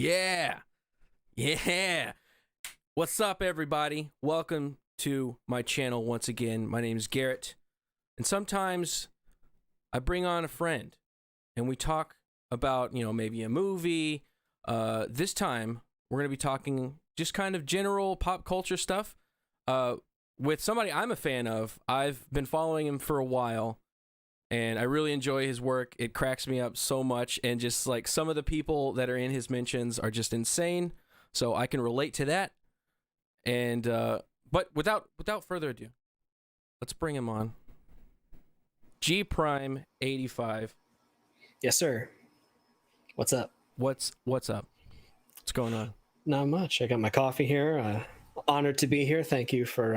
Yeah. Yeah. What's up, everybody? Welcome to my channel once again. My name is Garrett. And sometimes I bring on a friend and we talk about, maybe a movie. This time we're going to be talking just kind of general pop culture stuff with somebody I'm a fan of. I've been following him for a while. And I really enjoy his work. It cracks me up so much. And just like some of the people that are in his mentions are just insane. So I can relate to that. And but without further ado, let's bring him on. GPrime85. Yes, sir. What's up? What's up? What's going on? Not much. I got my coffee here. Honored to be here. Thank you for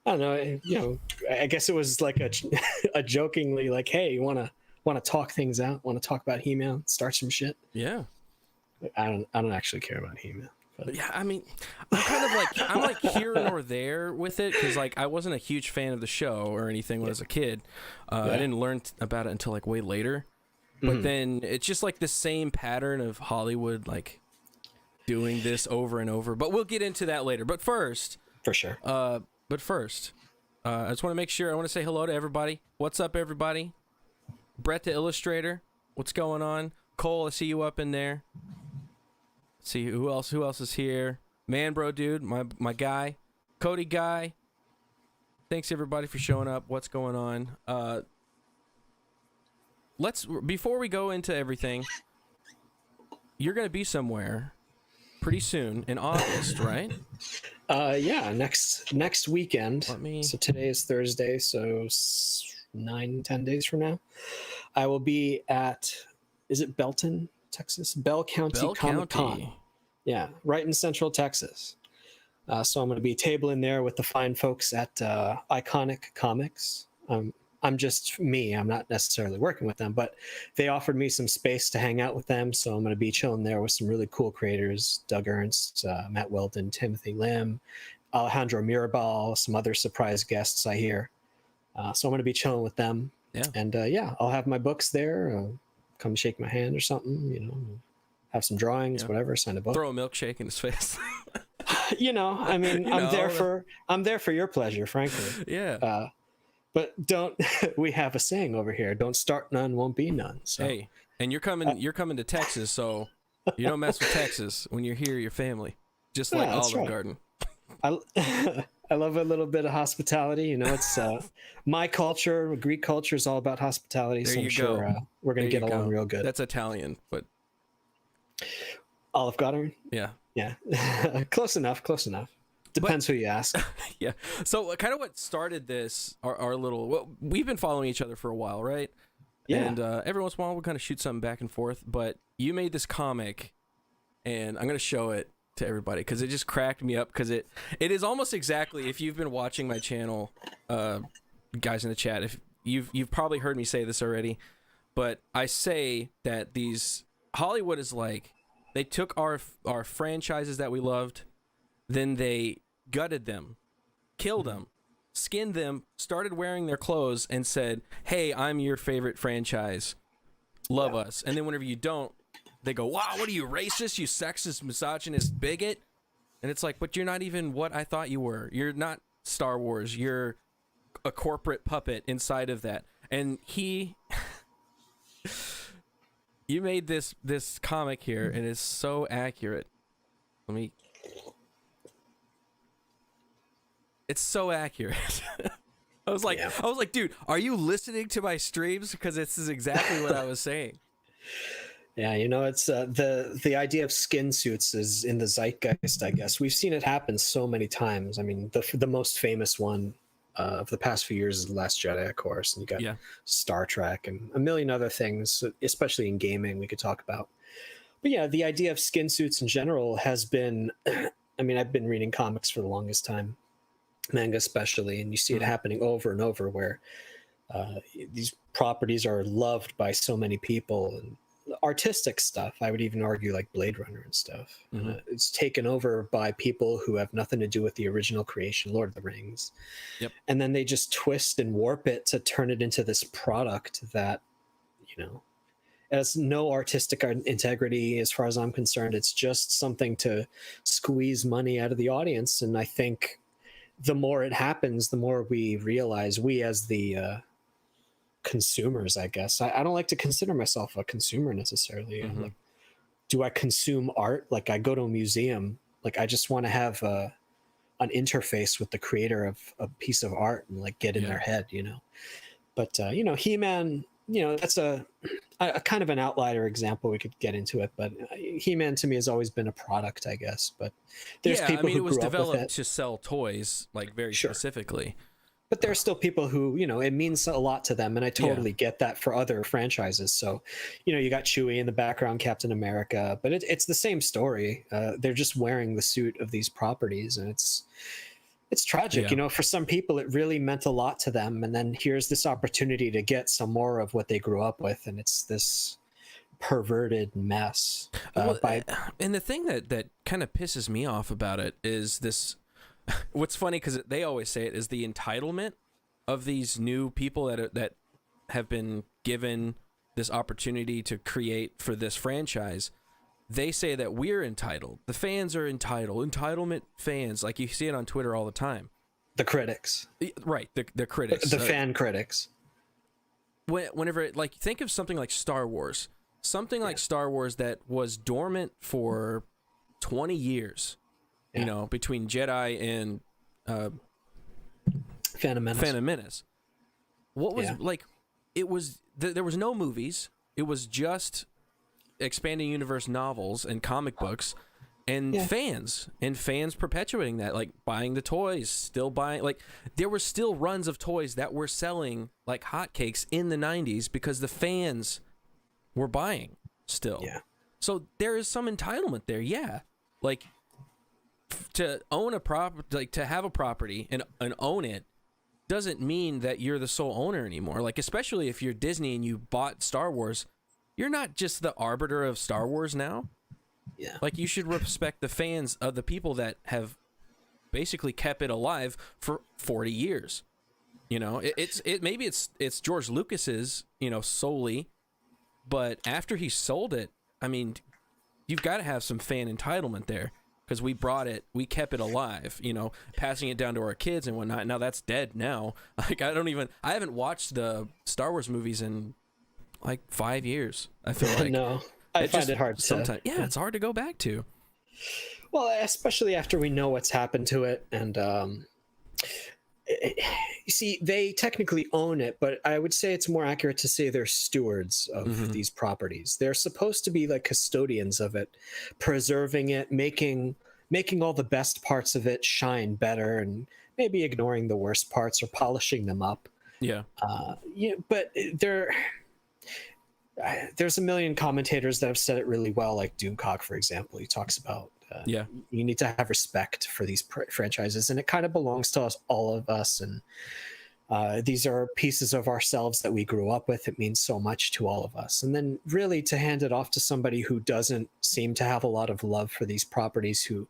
I don't know, I guess it was like a jokingly like, hey, you wanna talk things out, wanna talk about He-Man, start some shit. Yeah. I don't actually care about He-Man. But yeah, I mean, I'm kind of like I'm like here nor there with it, because like I wasn't a huge fan of the show or anything when I was a kid. I didn't learn about it until like way later. But then it's just like the same pattern of Hollywood like doing this over and over. But we'll get into that later. But first, for sure. I just want to make sure, I want to say hello to everybody. What's up, everybody? Brett the Illustrator, what's going on? Cole, I see you up in there. Let's see who else is here. Man Bro Dude, my guy. Cody Guy. Thanks everybody for showing up. What's going on? Before we go into everything, you're going to be somewhere pretty soon in August, right? Yeah, next weekend. So today is Thursday, so 9-10 days from now, I will be at, is it Belton, Texas? Bell County Comic-Con. Yeah, right in Central Texas. So I'm going to be tabling there with the fine folks at Iconic Comics. I'm just me. I'm not necessarily working with them, but they offered me some space to hang out with them. So I'm going to be chilling there with some really cool creators, Doug Ernst, Matt Weldon, Timothy Lim, Alejandro Mirabal, some other surprise guests I hear. So I'm going to be chilling with them. Yeah. And I'll have my books there. Come shake my hand or something, have some drawings, whatever, sign a book. Throw a milkshake in his face. I mean, I'm there for your pleasure, frankly. Yeah. But we have a saying over here, don't start none, won't be none. So. Hey, and you're coming to Texas, so you don't mess with Texas. When you're here, your family. Just like Olive Garden. I love a little bit of hospitality. It's my culture, Greek culture is all about hospitality. There so I'm sure we're going to get along real good. That's Italian, but. Olive Garden? Yeah. Yeah. Close enough. Depends who you ask. Yeah. So kind of what started this, our little, well, we've been following each other for a while, right? Yeah. And every once in a while we'll kind of shoot something back and forth, but you made this comic and I'm going to show it to everybody because it just cracked me up, because it is almost exactly, if you've been watching my channel, guys in the chat, if you've probably heard me say this already, but I say that Hollywood is like, they took our franchises that we loved, then they gutted them, killed them, skinned them, started wearing their clothes, and said, hey, I'm your favorite franchise. Love us. And then whenever you don't, they go, wow, what are you, racist? You sexist, misogynist, bigot? And it's like, but you're not even what I thought you were. You're not Star Wars. You're a corporate puppet inside of that. And you made this comic here, and it's so accurate. It's so accurate. I was like, dude, are you listening to my streams? Because this is exactly what I was saying. Yeah, it's the idea of skin suits is in the zeitgeist, I guess. We've seen it happen so many times. I mean, the most famous one of the past few years is The Last Jedi, of course. And you got Star Trek and a million other things, especially in gaming, we could talk about. But yeah, the idea of skin suits in general has been, I mean, I've been reading comics for the longest time, manga especially, and you see it happening over and over where these properties are loved by so many people, and artistic stuff, I would even argue, like Blade Runner and stuff, it's taken over by people who have nothing to do with the original creation, Lord of the Rings. And then they just twist and warp it to turn it into this product that It has no artistic integrity as far as I'm concerned. It's just something to squeeze money out of the audience. And I think the more it happens, the more we realize, we as the consumers, I guess. I don't like to consider myself a consumer necessarily. Mm-hmm. Like, do I consume art? Like, I go to a museum, like I just want to have an interface with the creator of a piece of art and like get in their head, you know. But He-Man, that's a kind of an outlier example. We could get into it, but He-Man to me has always been a product, I guess. But there's people who it was grew up with developed it. to sell toys, like very specifically. But there are still people who, it means a lot to them, and I totally get that for other franchises. So, you got Chewie in the background, Captain America, but it's the same story. They're just wearing the suit of these properties, and it's tragic. For some people, it really meant a lot to them, and then here's this opportunity to get some more of what they grew up with, and it's this perverted mess. And the thing that kind of pisses me off about it is this. What's funny, because they always say it, is the entitlement of these new people that have been given this opportunity to create for this franchise. They say that we're entitled. The fans are entitled. Entitlement fans. Like, you see it on Twitter all the time. The critics. Right, the critics. The fan critics. Whenever, like, think of something like Star Wars. Something like Star Wars that was dormant for 20 years. Between Jedi and Phantom Menace. What was like? It was there was no movies. It was just expanding universe novels and comic books, and fans perpetuating that, like buying the toys, still buying. Like, there were still runs of toys that were selling like hotcakes in the 90s because the fans were buying still. Yeah. So there is some entitlement there. Yeah, like. To own a to have a property and own it doesn't mean that you're the sole owner anymore. Like, especially if you're Disney and you bought Star Wars, you're not just the arbiter of Star Wars now. Yeah. Like, you should respect the fans of the people that have basically kept it alive for 40 years. Maybe it's George Lucas's, solely, but after he sold it, I mean, you've got to have some fan entitlement there. Because we brought it, we kept it alive, passing it down to our kids and whatnot. Now that's dead now. Like, I haven't watched the Star Wars movies in like 5 years. I feel like. No, I find it hard sometimes. Yeah, it's hard to go back to. Well, especially after we know what's happened to it, and you see, they technically own it, but I would say it's more accurate to say they're stewards of these properties. They're supposed to be like custodians of it, preserving it, making all the best parts of it shine better, and maybe ignoring the worst parts or polishing them up. Yeah. But there's a million commentators that have said it really well, like Doomcock, for example. He talks about you need to have respect for these franchises, and it kind of belongs to us, all of us, and these are pieces of ourselves that we grew up with. It means so much to all of us, and then really to hand it off to somebody who doesn't seem to have a lot of love for these properties, who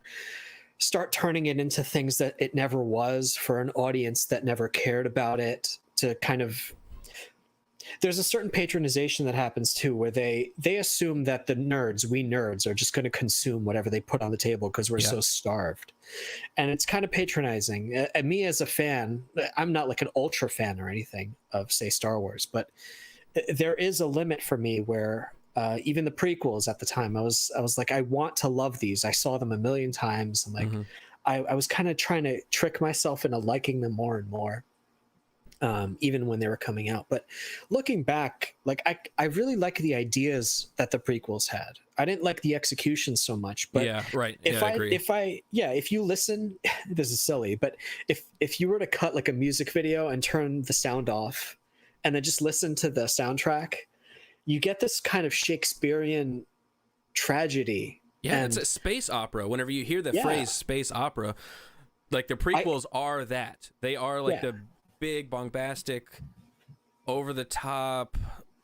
start turning it into things that it never was, for an audience that never cared about it, to kind of... There's a certain patronization that happens too, where they assume that we nerds are just going to consume whatever they put on the table because we're so starved, and it's kind of patronizing. And me as a fan, I'm not like an ultra fan or anything of, say, Star Wars, but there is a limit for me where even the prequels at the time, I was like, I want to love these. I saw them a million times, and like I was kind of trying to trick myself into liking them more and more. Even when they were coming out. But looking back, like I really like the ideas that the prequels had. I didn't like the execution so much, but yeah, right. If you listen, this is silly, but if you were to cut like a music video and turn the sound off and then just listen to the soundtrack, you get this kind of Shakespearean tragedy. Yeah, it's a space opera. Whenever you hear the phrase space opera, like the prequels are that. They are like the big, bombastic, over-the-top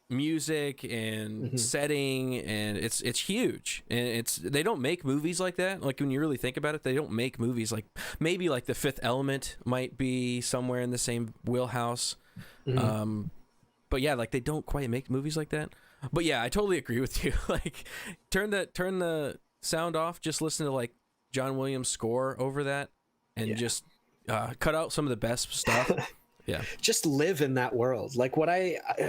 music and setting, and it's huge. And they don't make movies like that. Like, when you really think about it, they don't make movies like... Maybe like The Fifth Element might be somewhere in the same wheelhouse. But yeah, like, they don't quite make movies like that. But yeah, I totally agree with you. Like, turn the sound off. Just listen to like John Williams' score over that, and just cut out some of the best stuff. Yeah, just live in that world. Like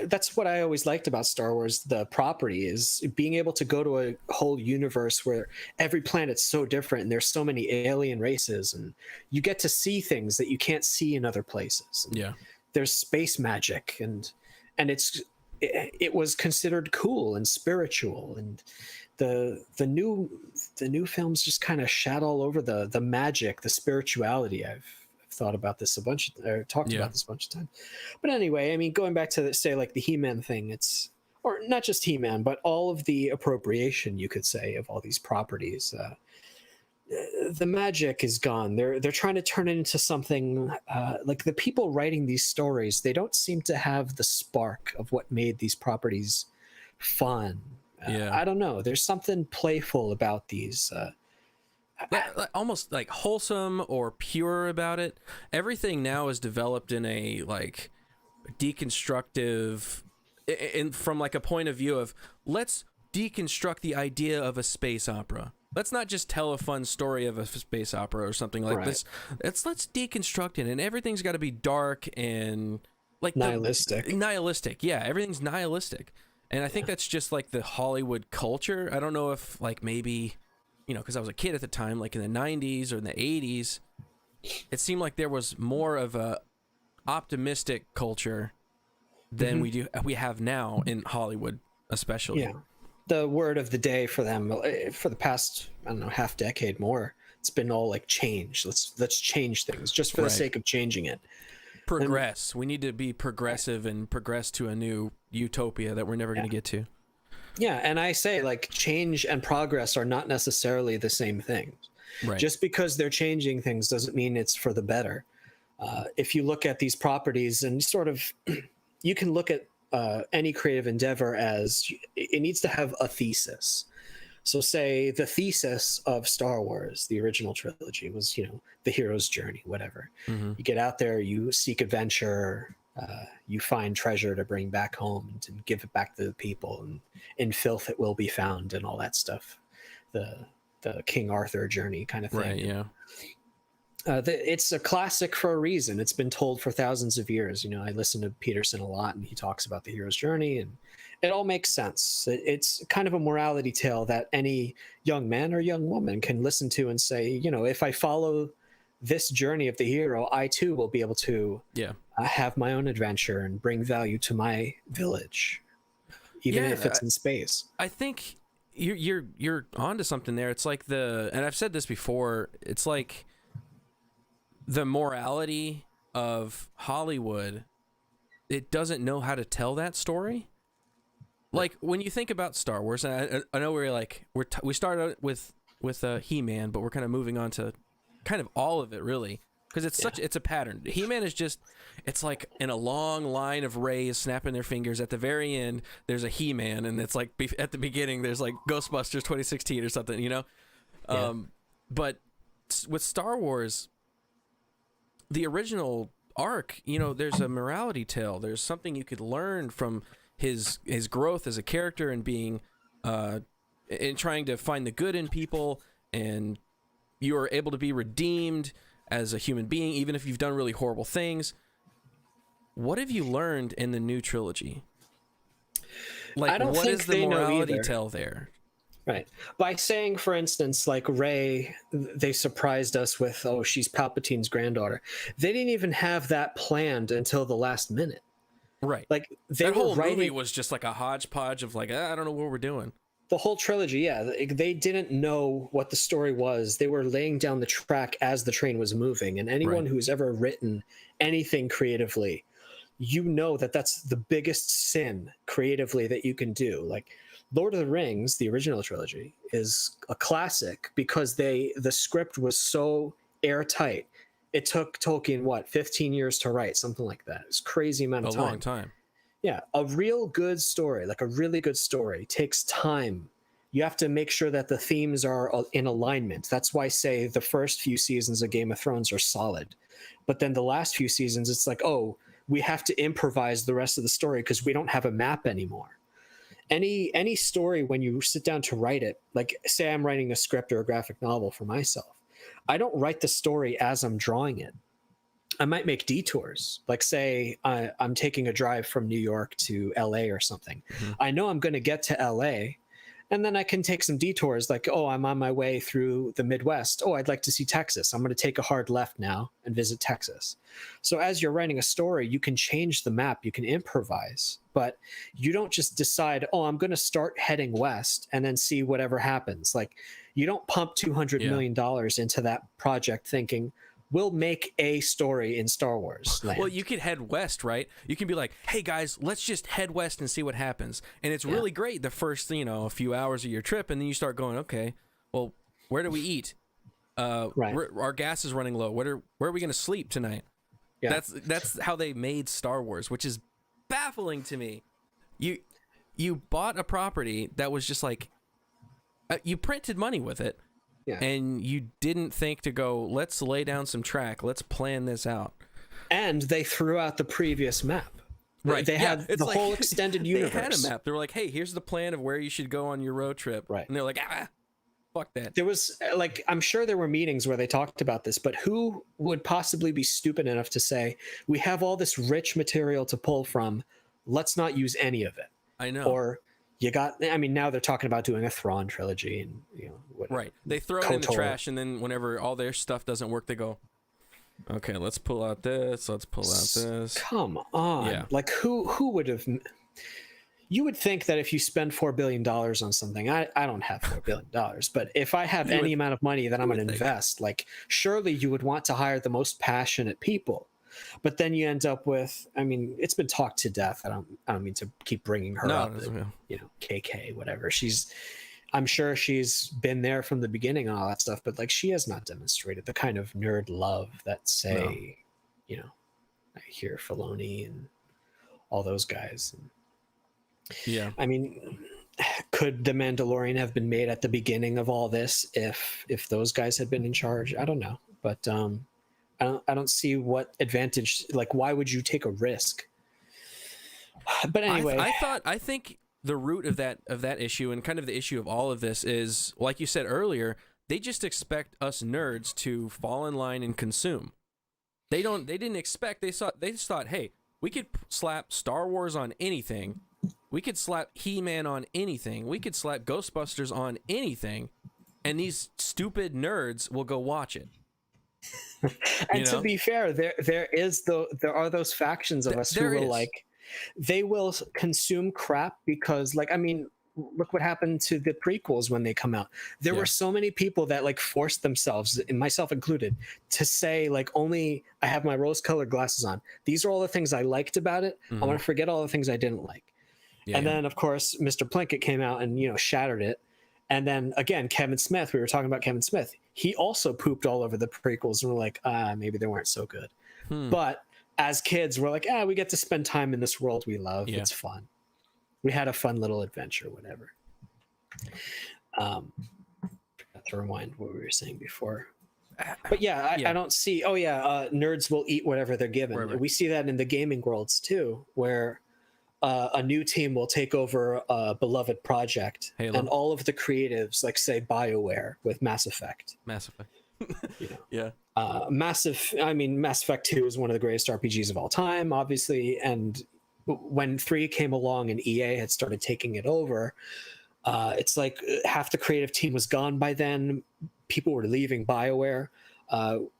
that's what I always liked about Star Wars, the property, is being able to go to a whole universe where every planet's so different and there's so many alien races, and you get to see things that you can't see in other places. And yeah, there's space magic, and it was considered cool and spiritual, and the new films just kind of shat all over the magic, the spirituality. I've thought about this talked about this a bunch of times. But anyway, I mean, going back to say like the He-Man thing, or not just He-Man, but all of the appropriation, you could say, of all these properties. The magic is gone. They're trying to turn it into something like the people writing these stories. They don't seem to have the spark of what made these properties fun. I don't know. There's something playful about these. Almost like wholesome or pure about it. Everything now is developed in a like deconstructive, from like a point of view of let's deconstruct the idea of a space opera. Let's not just tell a fun story of a space opera or something like this. Let's deconstruct it, and everything's got to be dark and like nihilistic. Yeah, everything's nihilistic, and I think that's just like the Hollywood culture. I don't know if like maybe, you know, because I was a kid at the time, like in the 90s or in the 80s, it seemed like there was more of a optimistic culture than we have now in Hollywood, especially. Yeah. The word of the day for them for the past, I don't know, half decade more, it's been all like change. Let's change things just for the sake of changing it. Progress. We need to be progressive and progress to a new utopia that we're never going to get to. Yeah, and I say like change and progress are not necessarily the same thing. Right. Just because they're changing things doesn't mean it's for the better. If you look at these properties and sort of, you can look at any creative endeavor as it needs to have a thesis. So say the thesis of Star Wars, the original trilogy, was, you know, the hero's journey, whatever. You get out there, you seek adventure, you find treasure to bring back home and give it back to the people, and in filth it will be found, and all that stuff. The King Arthur journey kind of thing. Right, yeah. It's a classic for a reason. It's been told for thousands of years. You know, I listen to Peterson a lot, and he talks about the hero's journey, and it all makes sense. It's kind of a morality tale that any young man or young woman can listen to and say, you know, if I follow this journey of the hero, I too will be able to have my own adventure and bring value to my village, even if it's in space. I think you're onto something there. It's like and I've said this before, it's like the morality of Hollywood, it doesn't know how to tell that story. Like when you think about Star Wars, and I know we started with He-Man, but we're kind of moving on to kind of all of it really, because it's a pattern. He-Man is just, it's like in a long line of Rays snapping their fingers. At the very end, there's a He-Man, and it's like at the beginning there's like Ghostbusters 2016 or something, you know. But with Star Wars, the original arc, you know, there's a morality tale. There's something you could learn from his growth as a character, and being and trying to find the good in people, and you are able to be redeemed as a human being even if you've done really horrible things. What have you learned in the new trilogy? Like, I don't what think is the morality tale there? Right. By saying, for instance, like Rey, they surprised us with, oh, she's Palpatine's granddaughter. They didn't even have that planned until the last minute. Right. Like that whole movie was just like a hodgepodge of like, I don't know what we're doing. The whole trilogy, yeah. They didn't know what the story was. They were laying down the track as the train was moving. And anyone who's ever written anything creatively, you know that that's the biggest sin creatively that you can do. Like Lord of the Rings, the original trilogy, is a classic because the script was so airtight. It took Tolkien, 15 years to write, something like that. It's crazy amount of time. A long time. Yeah, a real good story, like a really good story, takes time. You have to make sure that the themes are in alignment. That's why, say, the first few seasons of Game of Thrones are solid. But then the last few seasons, it's like, oh, we have to improvise the rest of the story because we don't have a map anymore. any story, when you sit down to write it, like say I'm writing a script or a graphic novel for myself, I don't write the story as I'm drawing it. I might make detours, like say I'm taking a drive from New York to LA or something. I know I'm going to get to LA, and then I can take some detours, like, oh, I'm on my way through the Midwest. Oh, I'd like to see Texas. I'm going to take a hard left now and visit Texas. So as you're writing a story, you can change the map, you can improvise, but you don't just decide, oh, I'm going to start heading west and then see whatever happens. Like, you don't pump $200 million into that project thinking, we'll make a story in Star Wars land. Well, you could head west, right? You can be like, hey guys, let's just head west and see what happens. And it's really great the first, a few hours of your trip, and then you start going, okay, well, where do we eat? Our gas is running low. Where are we going to sleep tonight? Yeah. That's how they made Star Wars, which is baffling to me. You bought a property that was just like, you printed money with it. Yeah. And you didn't think to go, let's lay down some track. Let's plan this out. And they threw out the previous map. Right. They had the whole extended universe. They had a map. They were like, hey, here's the plan of where you should go on your road trip. Right. And they're like, fuck that. There was, I'm sure there were meetings where they talked about this, but who would possibly be stupid enough to say, we have all this rich material to pull from, let's not use any of it? I know. Or... now they're talking about doing a Thrawn trilogy, and right. They throw it in the trash, and then whenever all their stuff doesn't work, they go, okay, let's pull out this. Let's pull out this. Come on. Yeah. Like who would have? You would think that if you spend $4 billion on something, I don't have $4 billion, but if I have any amount of money that I'm going to invest, like surely you would want to hire the most passionate people. But then you end up with, it's been talked to death. I don't mean to keep bringing her up. KK, whatever. I'm sure she's been there from the beginning and all that stuff, but like she has not demonstrated the kind of nerd love that say, I hear Filoni and all those guys. Yeah. Could The Mandalorian have been made at the beginning of all this if those guys had been in charge? I don't know, but I don't see what advantage, like why would you take a risk? But anyway, I think the root of that issue, and kind of the issue of all of this, is like you said earlier, they just expect us nerds to fall in line and consume. They didn't expect, they just thought, hey, we could slap Star Wars on anything. We could slap He-Man on anything. We could slap Ghostbusters on anything, and these stupid nerds will go watch it. And to be fair, there are those factions of us who will like, they will consume crap because look what happened to the prequels when they come out. There were so many people that like forced themselves, and myself included, to say like, only I have my rose-colored glasses on. These are all the things I liked about it. I want to forget all the things I didn't like. Then of course Mr. Plinkett came out and shattered it. And then again, Kevin Smith, we were talking about Kevin Smith. He also pooped all over the prequels, and we're like, maybe they weren't so good. But as kids, we're like, we get to spend time in this world we love. It's fun. We had a fun little adventure, whatever. To rewind what we were saying before. But I don't see, nerds will eat whatever they're given. Right. We see that in the gaming worlds too, where a new team will take over a beloved project, Halo. And all of the creatives, like say BioWare with Mass Effect. Mass Effect. Mass Effect 2 is one of the greatest RPGs of all time, obviously. And when 3 came along and EA had started taking it over, it's like half the creative team was gone by then. People were leaving BioWare.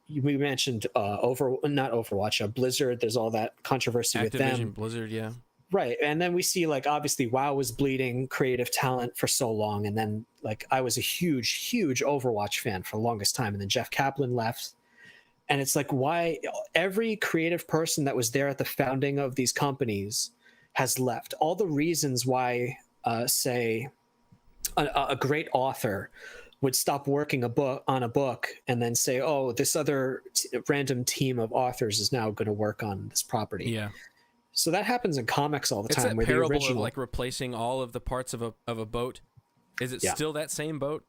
We mentioned not Overwatch, Blizzard. There's all that controversy with them. Blizzard, yeah. Right. And then we see like obviously WoW was bleeding creative talent for so long. And then like I was a huge Overwatch fan for the longest time. And then Jeff Kaplan left. And it's like, why every creative person that was there at the founding of these companies has left. All the reasons why, say, a great author would stop working on a book and then say, oh, this other random team of authors is now going to work on this property. Yeah. So that happens in comics all the time. It's that parable of like replacing all of the parts of a boat. Is it still that same boat?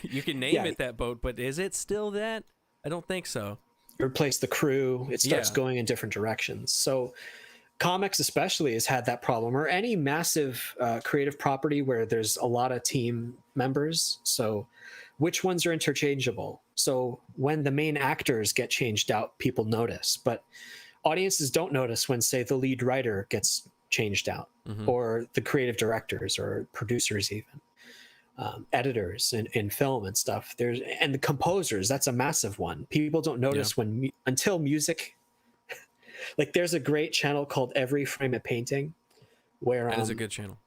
You can name it that boat, but is it still that? I don't think so. Replace the crew. It starts going in different directions. So comics especially has had that problem, or any massive creative property where there's a lot of team members. So which ones are interchangeable? So when the main actors get changed out, people notice, but audiences don't notice when, say, the lead writer gets changed out, or the creative directors or producers, even editors in film and stuff. And the composers, that's a massive one. People don't notice until music. Like, there's a great channel called Every Frame a Painting, where that is a good channel.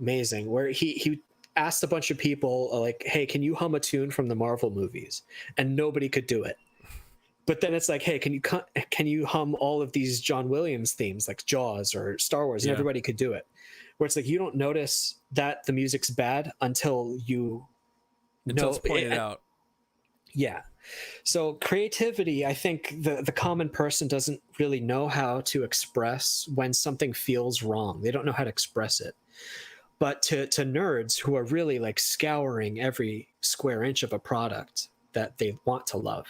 Amazing, where he asked a bunch of people, like, hey, can you hum a tune from the Marvel movies? And nobody could do it. But then it's like, hey, can you hum all of these John Williams themes, like Jaws or Star Wars? And everybody could do it. Where it's like, you don't notice that the music's bad until it's pointed out. Yeah. So creativity, I think the common person doesn't really know how to express when something feels wrong. They don't know how to express it. But to nerds who are really like scouring every square inch of a product that they want to love,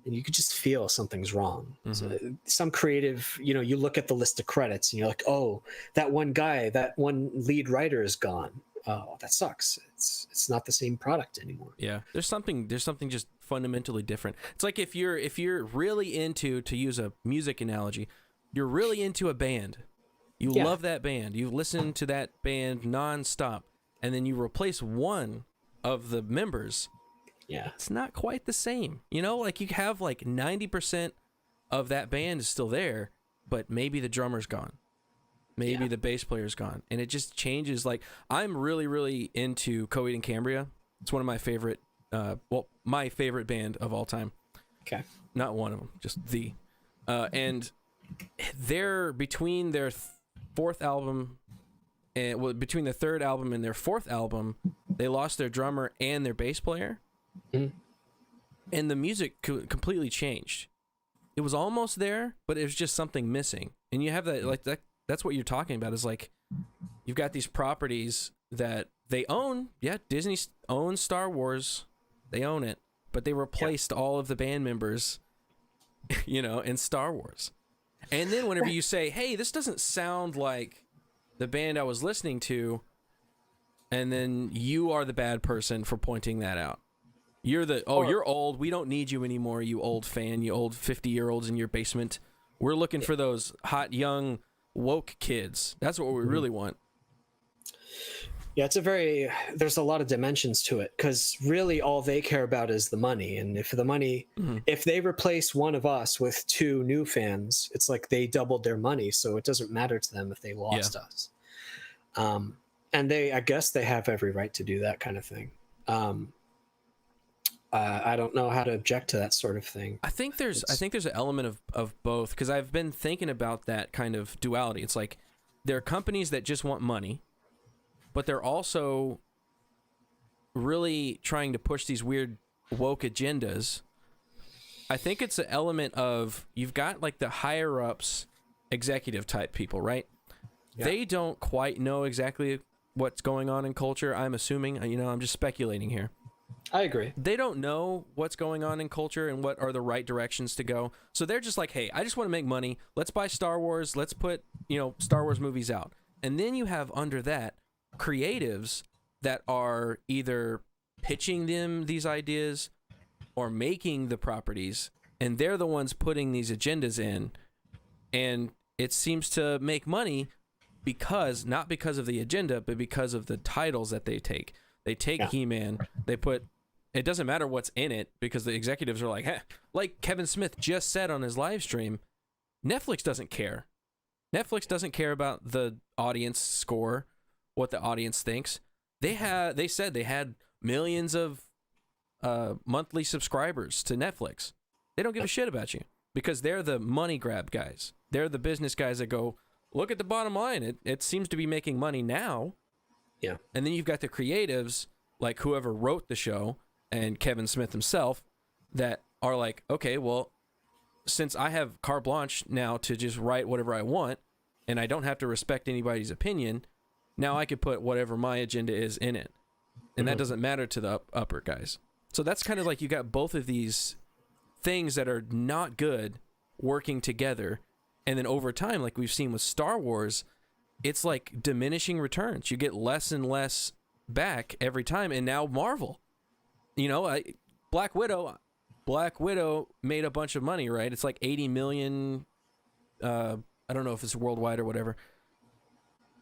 and you could just feel something's wrong. So some creative, you look at the list of credits and you're like, oh, that one guy, that one lead writer is gone. Oh, that sucks. It's not the same product anymore. Yeah, there's something just fundamentally different. It's like if you're really into, to use a music analogy, you're really into a band. You love that band. You listen to that band nonstop, and then you replace one of the members. Yeah, it's not quite the same. Like you have like 90% of that band is still there, but maybe the drummer's gone. Maybe the bass player's gone. And it just changes. Like, I'm really, really into Coheed and Cambria. It's one of my favorite, my favorite band of all time. Okay. Not one of them, just the. And they're between their fourth album, between the third album and their fourth album, they lost their drummer and their bass player. And the music completely changed. It was almost there, but it was just something missing. And you have that, that's what you're talking about, is like, you've got these properties that they own. Yeah, Disney owns Star Wars. They own it, but they replaced all of the band members, in Star Wars. And then whenever you say, hey, this doesn't sound like the band I was listening to, and then you are the bad person for pointing that out. You're you're old. We don't need you anymore, you old fan, you old 50-year-olds in your basement. We're looking for those hot, young, woke kids. That's what we really want. Yeah, there's a lot of dimensions to it, because really all they care about is the money. And if if they replace one of us with two new fans, it's like they doubled their money. So it doesn't matter to them if they lost us. And I guess they have every right to do that kind of thing. I don't know how to object to that sort of thing. I think there's an element of both, because I've been thinking about that kind of duality. It's like, there are companies that just want money, but they're also really trying to push these weird woke agendas. I think it's an element of, you've got like the higher ups, executive type people, right? Yeah. They don't quite know exactly what's going on in culture. I'm assuming, I'm just speculating here. I agree. They don't know what's going on in culture and what are the right directions to go. So they're just like, hey, I just want to make money. Let's buy Star Wars. Let's put, Star Wars movies out. And then you have under that creatives that are either pitching them these ideas or making the properties, and they're the ones putting these agendas in. And it seems to make money not because of the agenda, but because of the titles that they take. They take He-Man, it doesn't matter what's in it, because the executives are like, hey, like Kevin Smith just said on his live stream, Netflix doesn't care. Netflix doesn't care about the audience score, what the audience thinks. They said they had millions of monthly subscribers to Netflix. They don't give a shit about you, because they're the money grab guys. They're the business guys that go, look at the bottom line. It seems to be making money now. Yeah. And then you've got the creatives, like whoever wrote the show and Kevin Smith himself, that are like, okay, well, since I have carte blanche now to just write whatever I want, and I don't have to respect anybody's opinion, now I could put whatever my agenda is in it. And that doesn't matter to the upper guys. So that's kind of like, you got both of these things that are not good working together. And then over time, like we've seen with Star Wars, it's like diminishing returns. You get less and less back every time. And now Marvel, you know, Black Widow made a bunch of money, right? It's like 80 million. I don't know if it's worldwide or whatever.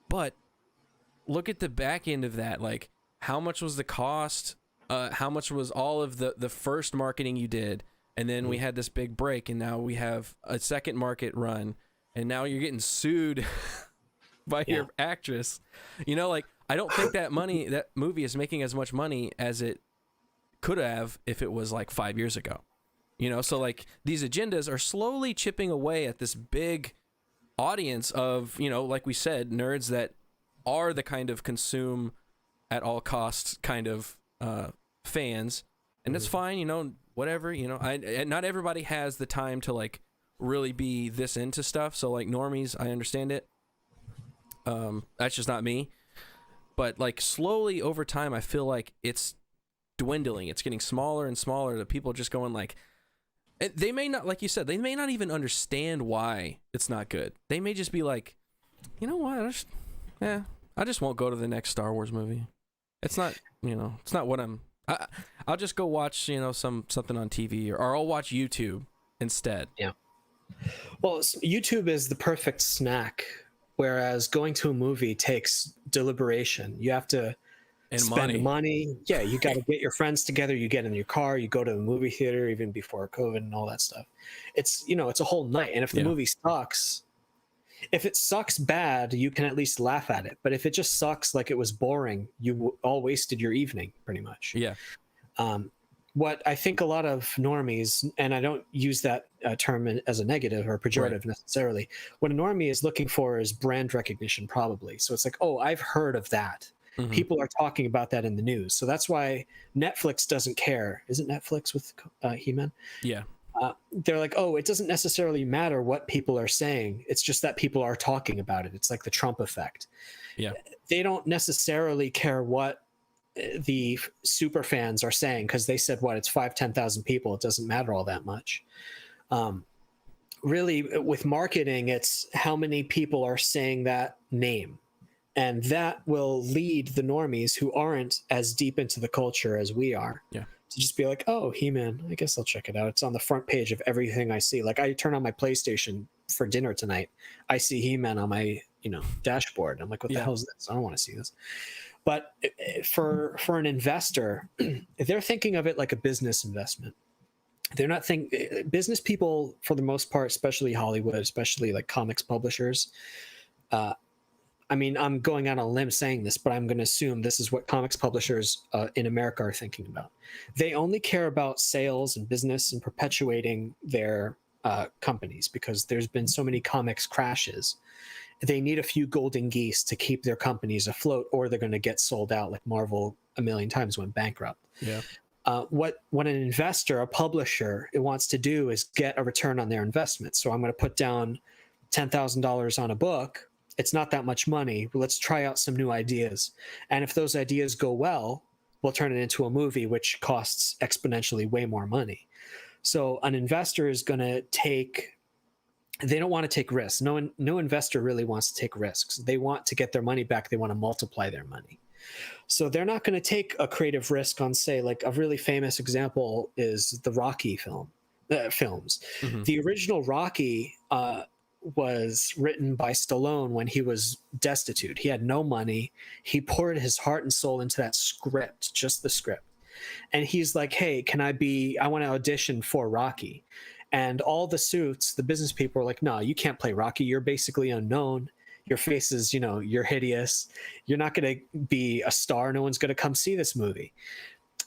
But look at the back end of that. Like, how much was the cost? How much was all of the first marketing you did? And then we had this big break, and now we have a second market run, and now you're getting sued by your actress. You know, like, I don't think that movie is making as much money as it could have if it was like 5 years ago. You know, so like these agendas are slowly chipping away at this big audience of, you know, like we said, nerds that are the kind of consume at all costs kind of fans. And that's fine, you know, whatever, you know, not everybody has the time to like really be this into stuff. So like normies, I understand it. That's just not me. But like slowly over time, I feel like it's dwindling. It's getting smaller and smaller. The people just going like, they may not, like you said, they may not even understand why it's not good. They may just be like, you know what? I just won't go to the next Star Wars movie. It's not, you know, it's not what I'll just go watch, you know, something on TV or I'll watch YouTube instead. Yeah. Well, YouTube is the perfect snack, whereas going to a movie takes deliberation. You have to spend money. Yeah, you got to get your friends together. You get in your car. You go to the movie theater, even before COVID and all that stuff. It's, you know, it's a whole night. And if the movie sucks, if it sucks bad, you can at least laugh at it. But if it just sucks like it was boring, you all wasted your evening pretty much. Yeah. What I think a lot of normies, and I don't use that term as a negative or pejorative necessarily, what a normie is looking for is brand recognition, probably. So it's like, oh, I've heard of that. Mm-hmm. People are talking about that in the news. So that's why Netflix doesn't care. Is it Netflix with He-Man? Yeah. They're like, oh, it doesn't necessarily matter what people are saying. It's just that people are talking about it. It's like the Trump effect. Yeah. They don't necessarily care what the super fans are saying, because they said, what, it's 10,000 people. It doesn't matter all that much. Really, with marketing, it's how many people are saying that name. And that will lead the normies who aren't as deep into the culture as we are. Yeah. To just be like, oh, He-Man, I guess I'll check it out. It's on the front page of everything I see. Like, I turn on my PlayStation for dinner tonight. I see He-Man on my, you know, dashboard. I'm like, what the hell is this? I don't want to see this. But for an investor, they're thinking of it like a business investment. They're not business people, for the most part, especially Hollywood, especially like comics publishers. I mean, I'm going out on a limb saying this, but I'm going to assume this is what comics publishers in America are thinking about. They only care about sales and business and perpetuating their companies, because there's been so many comics crashes. They need a few golden geese to keep their companies afloat, or they're going to get sold out, like Marvel a million times went bankrupt. Yeah. What an investor, a publisher, it wants to do is get a return on their investment. So I'm going to put down $10,000 on a book. It's not that much money. Let's try out some new ideas. And if those ideas go well, we'll turn it into a movie, which costs exponentially way more money. So an investor is going to they don't want to take risks. No investor really wants to take risks. They want to get their money back. They want to multiply their money. So they're not going to take a creative risk on, say, like a really famous example is the Rocky films. Mm-hmm. The original Rocky was written by Stallone when he was destitute. He had no money. He poured his heart and soul into that script, just the script. And he's like, hey, I want to audition for Rocky. And all the suits, the business people are like, no, you can't play Rocky. You're basically unknown. Your face is, you know, you're hideous. You're not going to be a star. No one's going to come see this movie.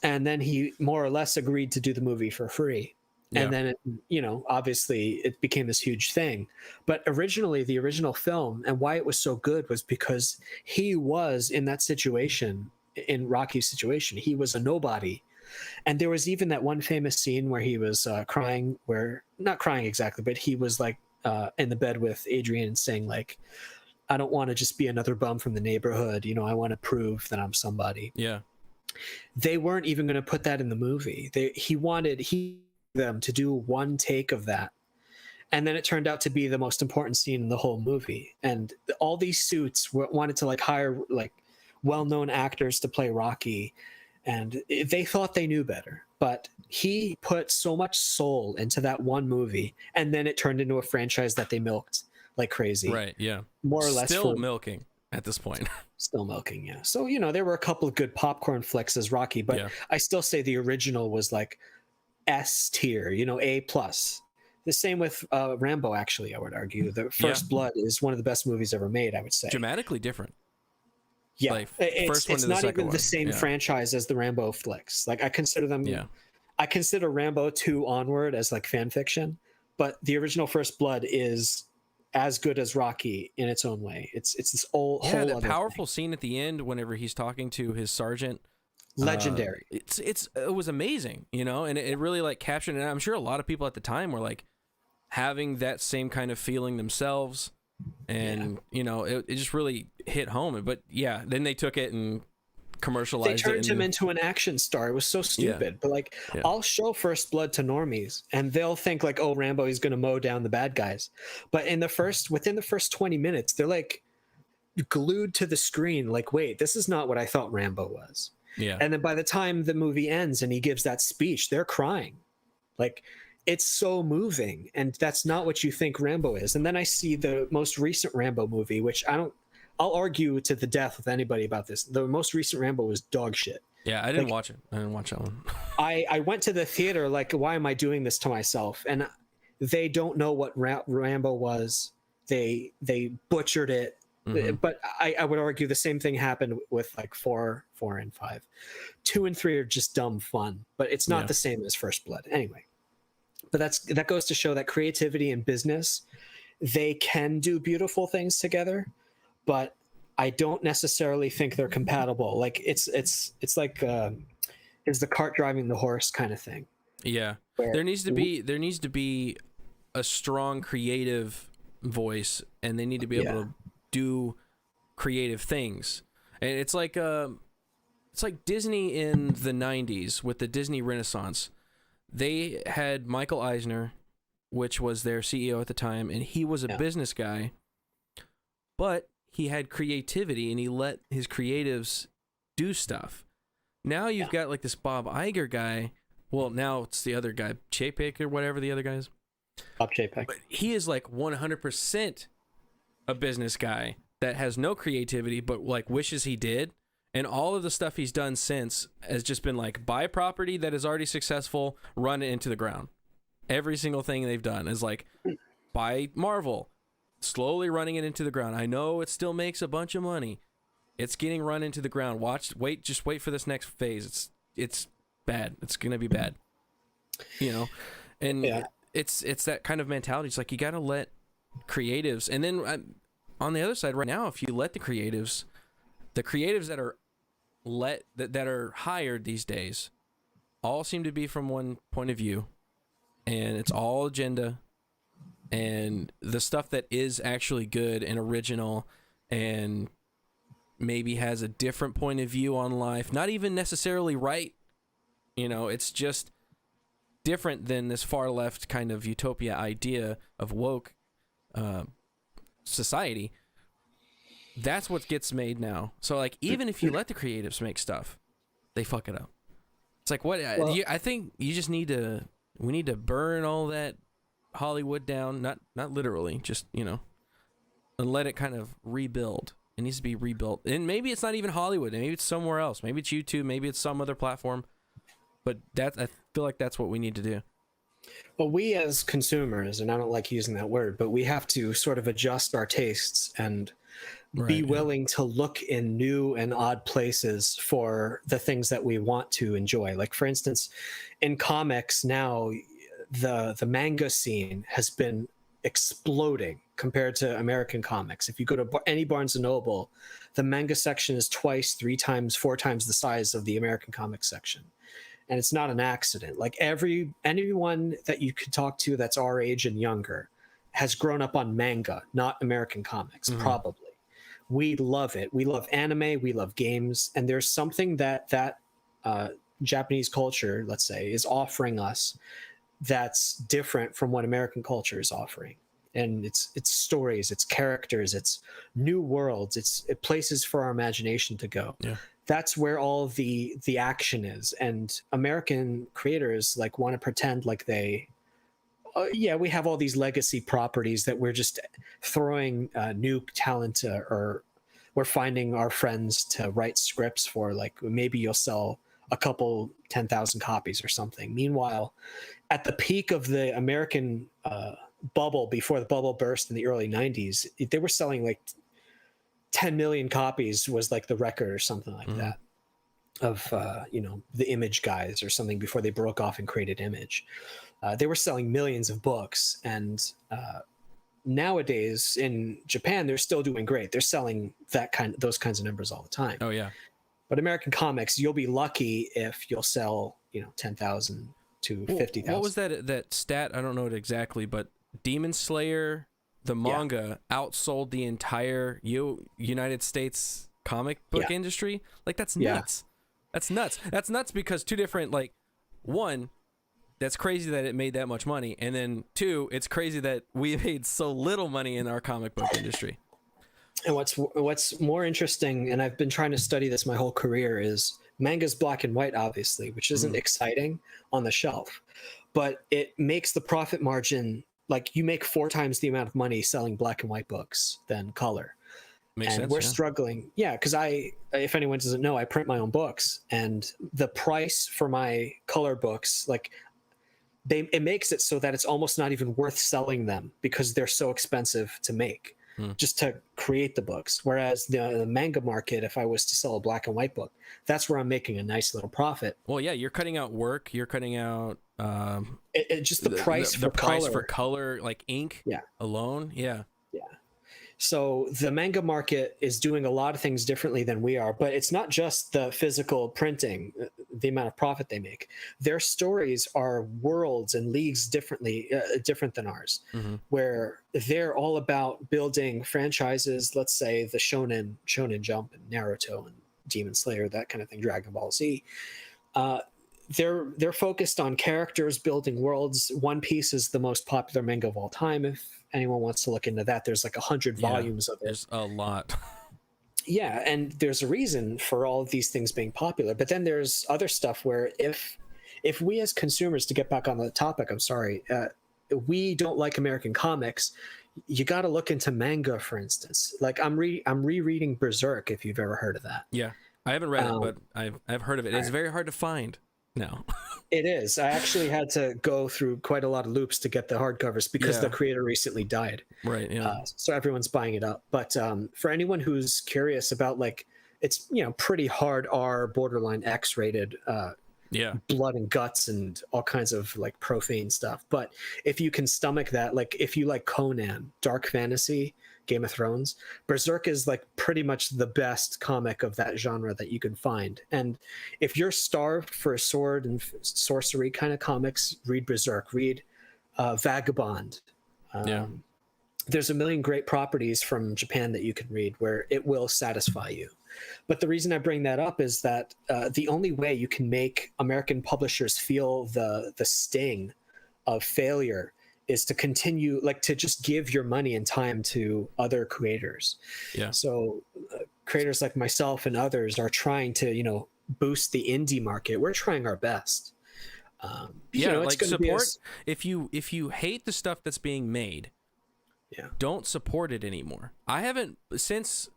And then he more or less agreed to do the movie for free. Yeah. And then, you know, obviously it became this huge thing. But originally, the original film, and why it was so good, was because he was in that situation, in Rocky's situation. He was a nobody. And there was even that one famous scene where he was crying, not crying exactly, but he was like in the bed with Adrian saying, like, I don't want to just be another bum from the neighborhood. You know, I want to prove that I'm somebody. Yeah. They weren't even going to put that in the movie. He wanted them to do one take of that and then it turned out to be the most important scene in the whole movie. And all these suits wanted to like hire like well-known actors to play Rocky, and they thought they knew better. But he put so much soul into that one movie, and then it turned into a franchise that they milked like crazy. Right. Yeah. More or less. Still milking at this point. Still milking, yeah. So, you know, there were a couple of good popcorn flicks as Rocky, but Yeah. I still say the original was like S tier, you know, A plus. The same with Rambo, actually, I would argue. The First Blood is one of the best movies ever made, I would say. Dramatically different. Yeah, Like, it's not even the same franchise as the Rambo flicks. Like, I consider them. Yeah. I consider Rambo 2 onward as like fan fiction, but the original First Blood is as good as Rocky in its own way. It's this whole that other powerful thing. scene at the end whenever he's talking to his sergeant. Legendary. It was amazing, you know, and it really like captured it. And I'm sure a lot of people at the time were like having that same kind of feeling themselves, and you know, it just really hit home. But yeah, then they took it and commercialized it. They turned him into an action star. It was so stupid. But like, I'll show First Blood to normies, and they'll think like, oh, Rambo, he's going to mow down the bad guys. But within the first 20 minutes, they're like glued to the screen. Like, wait, this is not what I thought Rambo was. Yeah. And then by the time the movie ends and he gives that speech, they're crying. Like, it's so moving, and that's not what you think Rambo is. And then I see the most recent Rambo movie, which I'll argue to the death with anybody about this. The most recent Rambo was dog shit. Yeah, I didn't watch it. I didn't watch that one. I went to the theater like, why am I doing this to myself? And they don't know what Rambo was. They butchered it. Mm-hmm. But I would argue the same thing happened with like 4 and 5. 2 and 3 are just dumb fun, but it's not the same as First Blood. Anyway, but that goes to show that creativity and business, they can do beautiful things together, but I don't necessarily think they're compatible. Like it's like is the cart driving the horse kind of thing. Yeah, there needs to be a strong creative voice, and they need to be able to do creative things. And it's like Disney in the 90s with the Disney Renaissance. They had Michael Eisner, which was their CEO at the time, and he was a business guy, but he had creativity and he let his creatives do stuff. Now you've got like this Bob Iger guy. Well, now it's the other guy, Chapek or whatever the other guy is. Bob Chapek. But he is like 100% a business guy that has no creativity, but like wishes he did. And all of the stuff he's done since has just been like, buy property that is already successful, run it into the ground. Every single thing they've done is like, buy Marvel, slowly running it into the ground. I know it still makes a bunch of money. It's getting run into the ground. Just wait for this next phase. It's bad. It's going to be bad. You know? And it's that kind of mentality. It's like, you got to let creatives. And then on the other side right now, if you let the creatives that are hired these days all seem to be from one point of view, and it's all agenda, and the stuff that is actually good and original and maybe has a different point of view on life, not even necessarily right, you know, it's just different than this far left kind of utopia idea of woke society. That's what gets made now. So like, even if you let the creatives make stuff, they fuck it up. It's like, what? Well, I think you just we need to burn all that Hollywood down, not literally, just, you know, and let it kind of rebuild. It needs to be rebuilt. And maybe it's not even Hollywood. Maybe it's somewhere else. Maybe it's YouTube. Maybe it's some other platform. But I feel like that's what we need to do. Well, we as consumers, and I don't like using that word, but we have to sort of adjust our tastes and be willing to look in new and odd places for the things that we want to enjoy. Like, for instance, in comics now, the manga scene has been exploding compared to American comics. If you go to any Barnes & Noble, the manga section is 2x, 3x, 4x the size of the American comic section. And it's not an accident. Like, anyone that you could talk to that's our age and younger has grown up on manga, not American comics, probably. We love it. We love anime. We love games. And there's something that Japanese culture, let's say, is offering us that's different from what American culture is offering. And it's stories, it's characters, it's new worlds, it's places for our imagination to go. Yeah. That's where all the action is. And American creators like want to pretend like they, yeah, we have all these legacy properties that we're just throwing new talent or we're finding our friends to write scripts for. Like maybe you'll sell a couple 10,000 copies or something. Meanwhile, at the peak of the American bubble, before the bubble burst in the early 90s, they were selling like 10 million copies was like the record or something like that of the Image guys or something before they broke off and created Image. They were selling millions of books, and nowadays in Japan they're still doing great. They're selling those kinds of numbers all the time. Oh yeah. But American comics, you'll be lucky if you'll sell 10,000 to 50,000. What was that stat? I don't know it exactly, but Demon Slayer, the manga, outsold the entire United States comic book industry. Like that's nuts. That's nuts. That's nuts because two different, like, one, that's crazy that it made that much money, and then two, it's crazy that we made so little money in our comic book industry. And what's more interesting, and I've been trying to study this my whole career, is manga's black and white, obviously, which isn't exciting on the shelf, but it makes the profit margin, like you make 4 times the amount of money selling black and white books than color. Makes sense, we're struggling. Yeah, because if anyone doesn't know, I print my own books, and the price for my color books, like it makes it so that it's almost not even worth selling them because they're so expensive to make. Just to create the books. Whereas the manga market, if I was to sell a black and white book, that's where I'm making a nice little profit. Well, yeah, you're cutting out work. You're cutting out just the price for price color. for color, like ink alone. Yeah. So the manga market is doing a lot of things differently than we are, but it's not just the physical printing, the amount of profit they make. Their stories are worlds and leagues different than ours, where they're all about building franchises. Let's say the Shonen Jump and Naruto and Demon Slayer, that kind of thing, Dragon Ball Z. They're focused on characters, building worlds. One Piece is the most popular manga of all time. If anyone wants to look into that, there's like 100 volumes of it. There's a lot. Yeah, and there's a reason for all of these things being popular. But then there's other stuff where if we as consumers, to get back on the topic, I'm sorry, we don't like American comics, you got to look into manga, for instance. Like I'm rereading Berserk, if you've ever heard of that. Yeah, I haven't read it, but I've heard of it. It's very hard to find now. It is. I actually had to go through quite a lot of loops to get the hardcovers because the creator recently died. Right. Yeah. So everyone's buying it up. But for anyone who's curious about, like, it's pretty hard R, borderline X rated. Blood and guts and all kinds of like profane stuff. But if you can stomach that, like if you like Conan, dark fantasy, Game of Thrones, Berserk is like pretty much the best comic of that genre that you can find. And if you're starved for sword and sorcery kind of comics, read Berserk, read Vagabond. There's a million great properties from Japan that you can read where it will satisfy you. But the reason I bring that up is that the only way you can make American publishers feel the sting of failure is to continue, like, to just give your money and time to other creators. Yeah. So creators like myself and others are trying to, boost the indie market. We're trying our best. Like support. If you hate the stuff that's being made, don't support it anymore. I haven't since.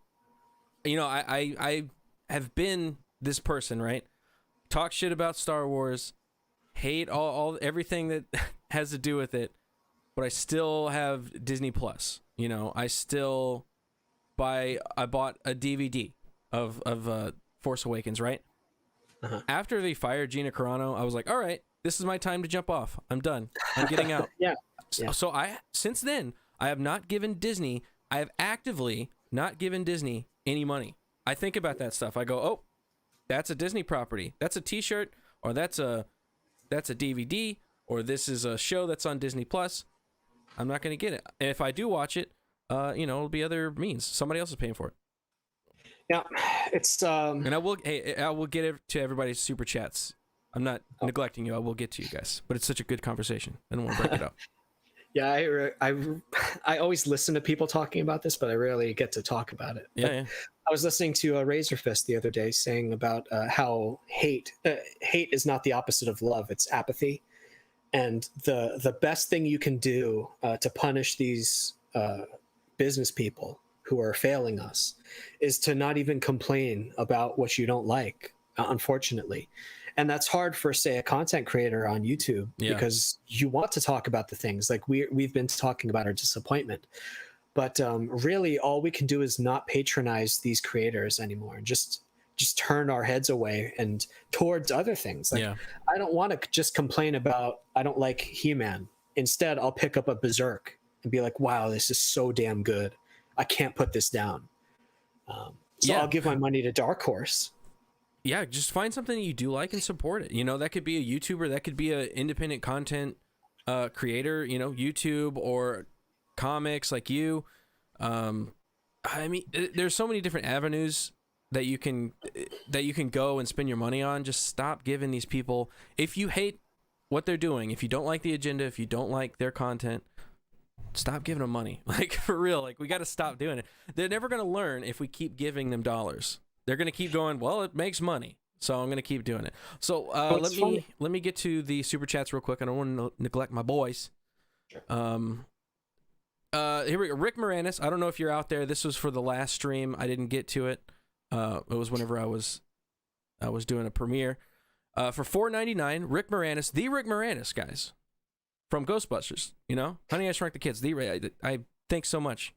I have been this person, right? Talk shit about Star Wars, hate all everything that has to do with it, but I still have Disney Plus. I still I bought a DVD of Force Awakens, right? After they fired Gina Carano, I was like, all right, this is my time to jump off. I'm done. I'm getting out. So since then, I have not given Disney. I have actively not given Disney any money. I think about that stuff. I go, oh, that's a Disney property. That's a T-shirt, or that's a DVD, or this is a show that's on Disney Plus. I'm not going to get it. And if I do watch it, it'll be other means. Somebody else is paying for it. Yeah, it's and I will get it to everybody's super chats I'm not neglecting you. I will get to you guys, but it's such a good conversation. I don't want to break it up. Yeah, I always listen to people talking about this, but I rarely get to talk about it. Yeah. I was listening to Razorfist the other day saying about how hate is not the opposite of love; it's apathy. And the best thing you can do to punish these business people who are failing us is to not even complain about what you don't like, unfortunately. And that's hard for, say, a content creator on YouTube, because you want to talk about the things like we've been talking about our disappointment. But really, all we can do is not patronize these creators anymore, and just turn our heads away and towards other things. Like, I don't want to just complain about I don't like He-Man. Instead, I'll pick up a Berserk and be like, wow, this is so damn good. I can't put this down. So I'll give my money to Dark Horse. Yeah, just find something that you do like and support it. You know, that could be a YouTuber, that could be an independent content creator, you know, YouTube or comics like you. I mean, there's so many different avenues that you can go and spend your money on. Just stop giving these people, if you hate what they're doing, if you don't like the agenda, if you don't like their content, stop giving them money. Like, for real, like, we got to stop doing it. They're never going to learn if we keep giving them dollars. They're going to keep going, well, it makes money, so I'm going to keep doing it. So let me get to the super chats real quick. I don't want to neglect my boys. Sure. Here we go. Rick Moranis, I don't know if you're out there. This was for the last stream. I didn't get to it. It was whenever I was doing a premiere. For $4.99, Rick Moranis, the Rick Moranis, guys, from Ghostbusters. You know, Honey, I Shrunk the Kids. I thanks so much.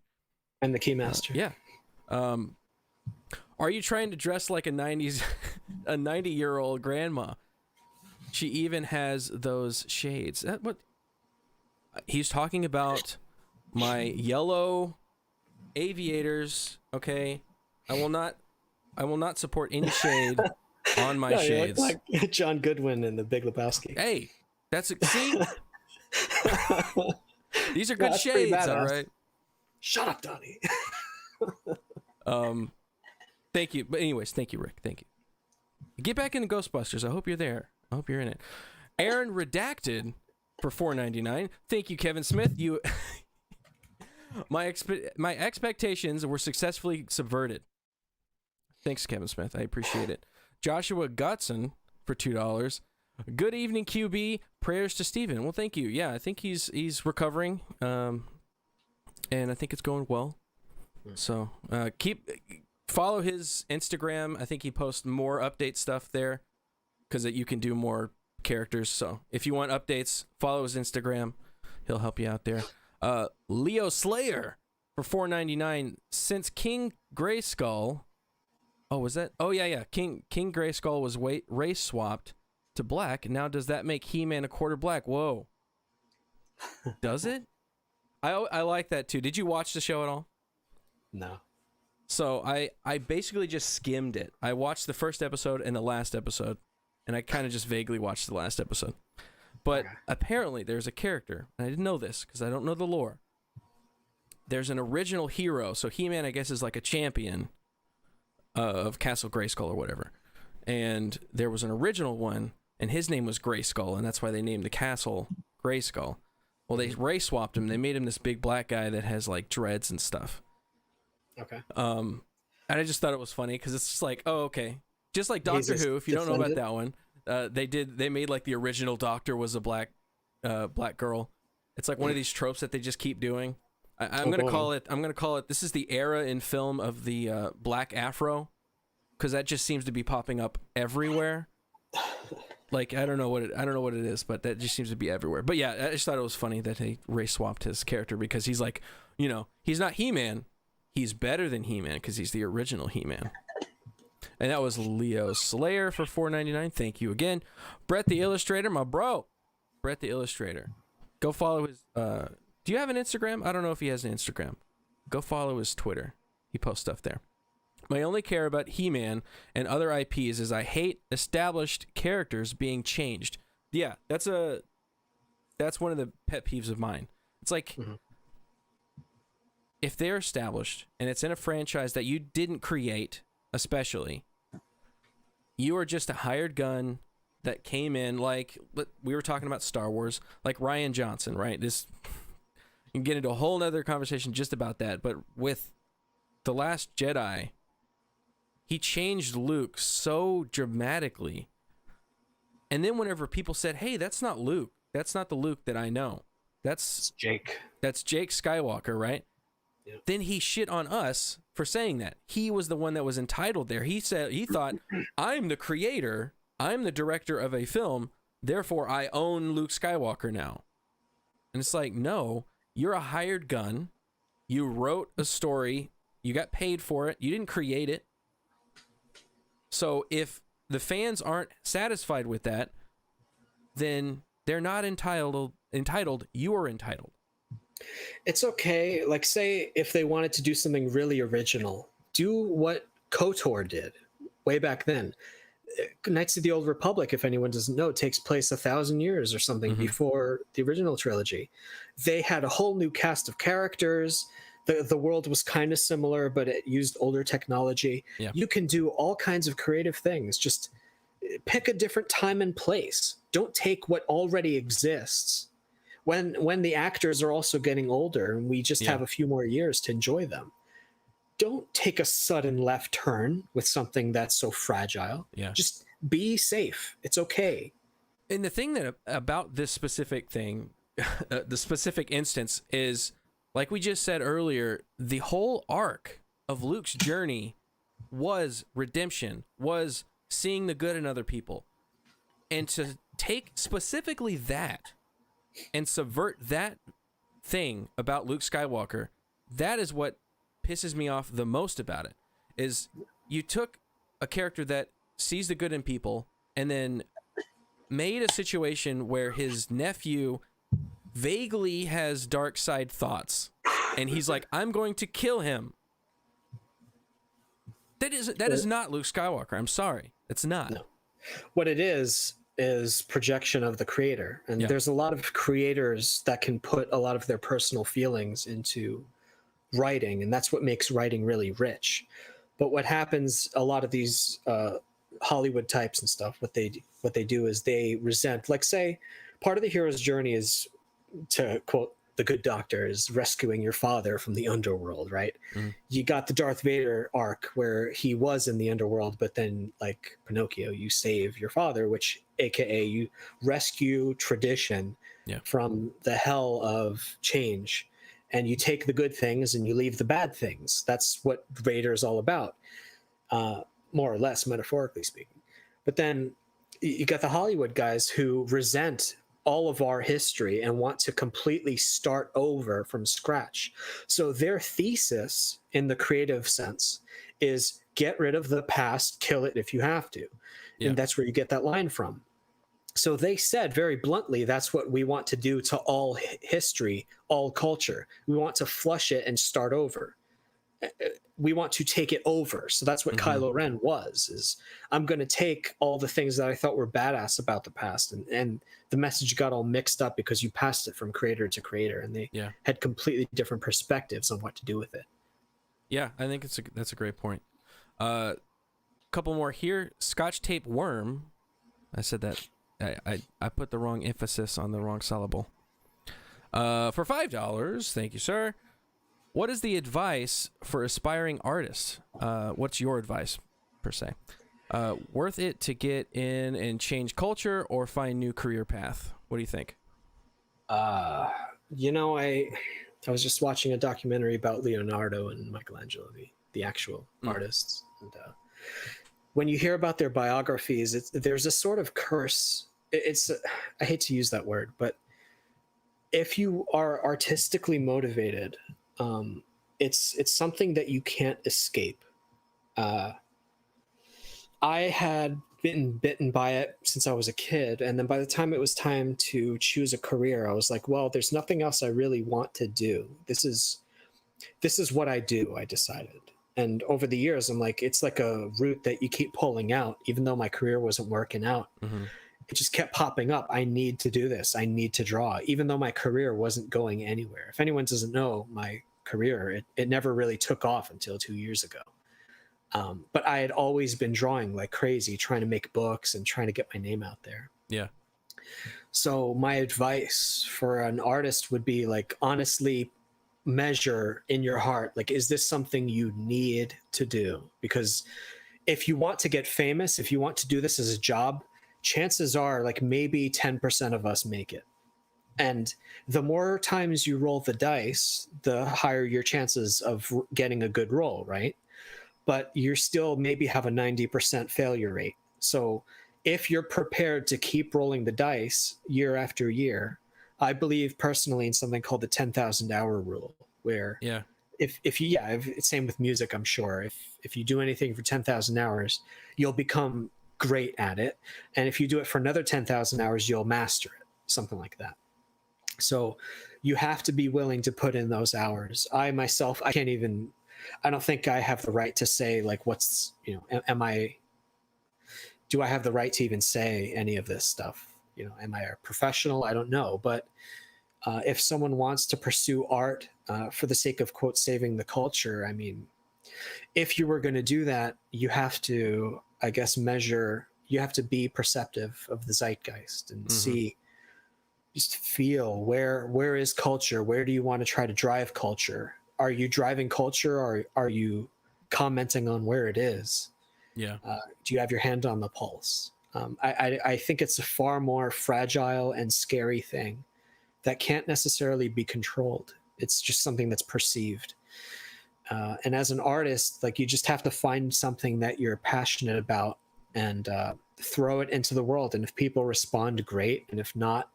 And the Keymaster. Yeah. Are you trying to dress like a 90-year-old grandma? She even has those shades. What? He's talking about my yellow aviators. Okay, I will not support any shade on my shades. You look like John Goodwin in The Big Lebowski. Hey, see. These are good shades, all right. Shut up, Donnie. Thank you. But anyways, thank you, Rick. Thank you. Get back into Ghostbusters. I hope you're there. I hope you're in it. Aaron Redacted for $4.99. Thank you, Kevin Smith. You, my expectations were successfully subverted. Thanks, Kevin Smith. I appreciate it. Joshua Gutson for $2. Good evening, QB. Prayers to Steven. Well, thank you. Yeah, I think he's recovering, and I think it's going well. So follow his Instagram. I think he posts more update stuff there, because you can do more characters. So if you want updates, follow his Instagram. He'll help you out there. Leo Slayer for $4.99. Since King Grayskull, King Grayskull was race swapped to black. Now does that make He-Man a quarter black? Whoa. Does it? I like that too. Did you watch the show at all? No. So I basically just skimmed it. I watched the first episode and the last episode, and I kind of just vaguely watched the last episode. But apparently there's a character, and I didn't know this because I don't know the lore. There's an original hero. So He-Man, I guess, is like a champion of Castle Grayskull or whatever. And there was an original one, and his name was Grayskull, and that's why they named the castle Grayskull. Well, they race swapped him. They made him this big black guy that has like dreads and stuff. Okay. And I just thought it was funny because it's just like, oh, okay. Just like Doctor Who, if you don't know about that one, they made like the original Doctor was a black girl. It's like one of these tropes that they just keep doing. I'm gonna call it. This is the era in film of the black afro, because that just seems to be popping up everywhere. Like I don't know what it is, but that just seems to be everywhere. But yeah, I just thought it was funny that they race swapped his character, because he's like, you know, he's not He-Man. He's better than He-Man because he's the original He-Man. And that was Leo Slayer for $4.99. Thank you again. Brett the Illustrator, my bro. Brett the Illustrator. Go follow his... do you have an Instagram? I don't know if he has an Instagram. Go follow his Twitter. He posts stuff there. My only care about He-Man and other IPs is I hate established characters being changed. Yeah, that's one of the pet peeves of mine. It's like... Mm-hmm. If they're established and it's in a franchise that you didn't create, especially, you are just a hired gun that came in, like we were talking about Star Wars, like Rian Johnson, right? This, you can get into a whole nother conversation just about that, but with The Last Jedi, he changed Luke so dramatically. And then whenever people said, hey, that's not Luke, that's not the Luke that I know, that's Jake. That's Jake Skywalker, right? Yeah. Then he shit on us for saying that. He was the one that was entitled there. He thought, I'm the creator, I'm the director of a film, therefore I own Luke Skywalker now. And it's like, no, you're a hired gun. You wrote a story, you got paid for it, you didn't create it. So if the fans aren't satisfied with that, then they're not entitled, you are entitled. It's okay. Like, say if they wanted to do something really original, do what KOTOR did way back then. Knights of the Old Republic, if anyone doesn't know, takes place 1,000 years or something before the original trilogy. They had a whole new cast of characters. The world was kind of similar, but it used older technology. Yeah. You can do all kinds of creative things. Just pick a different time and place. Don't take what already exists. When the actors are also getting older and we just have a few more years to enjoy them, don't take a sudden left turn with something that's so fragile. Yeah. Just be safe. It's okay. And the thing that about this specific thing, the specific instance is, like we just said earlier, the whole arc of Luke's journey was redemption, was seeing the good in other people. And to take specifically that and subvert that thing about Luke Skywalker, that is what pisses me off the most about it. Is you took a character that sees the good in people and then made a situation where his nephew vaguely has dark side thoughts and he's like, I'm going to kill him. That is not Luke Skywalker. I'm sorry. It's not. No. What it is projection of the creator, and there's a lot of creators that can put a lot of their personal feelings into writing, and that's what makes writing really rich. But what happens, a lot of these Hollywood types and stuff, what they do is they resent, like, say part of the hero's journey is, to quote The Good Doctor, is rescuing your father from the underworld, right? You got the Darth Vader arc where he was in the underworld, but then, like Pinocchio, you save your father, which aka you rescue tradition from the hell of change, and you take the good things and you leave the bad things. That's what Vader is all about, more or less, metaphorically speaking. But then you got the Hollywood guys who resent all of our history and want to completely start over from scratch. So their thesis in the creative sense is get rid of the past, kill it if you have to. And that's where you get that line from. So they said very bluntly, that's what we want to do to all history, all culture. We want to flush it and start over. We want to take it over. So that's what Kylo Ren is I'm going to take all the things that I thought were badass about the past, and the message got all mixed up because you passed it from creator to creator, and they had completely different perspectives on what to do with it. Yeah, I think that's a great point. Couple more here. Scotch tape worm. I said that. I put the wrong emphasis on the wrong syllable. For $5, thank you, sir. What is the advice for aspiring artists? What's your advice, per se? Worth it to get in and change culture or find new career path? What do you think? I was just watching a documentary about Leonardo and Michelangelo, the actual artists. And when you hear about their biographies, there's a sort of curse. I hate to use that word, but if you are artistically motivated, it's something that you can't escape. I had been bitten by it since I was a kid, and then by the time it was time to choose a career, I was like, well, there's nothing else I really want to do. This is what I do, I decided. And over the years, I'm like, it's like a route that you keep pulling out. Even though my career wasn't working out, it just kept popping up. I need to do this. I need to draw, even though my career wasn't going anywhere. If anyone doesn't know my career, it never really took off until 2 years ago. But I had always been drawing like crazy, trying to make books and trying to get my name out there. Yeah. So my advice for an artist would be like, honestly measure in your heart, like, is this something you need to do? Because if you want to get famous, if you want to do this as a job, chances are like maybe 10% of us make it. And the more times you roll the dice, the higher your chances of getting a good roll, right? But you still maybe have a 90% failure rate. So if you're prepared to keep rolling the dice year after year, I believe personally in something called the 10,000 hour rule, where Yeah. if you, yeah, same with music, I'm sure. If you do anything for 10,000 hours, you'll become great at it. And if you do it for another 10,000 hours, you'll master it, something like that. So you have to be willing to put in those hours. I myself, I don't think I have the right to say like, what's, you know, do I have the right to even say any of this stuff? You know, am I a professional? I don't know. But if someone wants to pursue art for the sake of, quote, saving the culture, I mean, if you were going to do that, you have to, I guess, you have to be perceptive of the zeitgeist and see, just feel where is culture? Where do you want to try to drive culture? Are you driving culture, or are you commenting on where it is? Yeah. Do you have your hand on the pulse? I think it's a far more fragile and scary thing that can't necessarily be controlled. It's just something that's perceived. And as an artist, like, you just have to find something that you're passionate about and throw it into the world. And if people respond, great. And if not,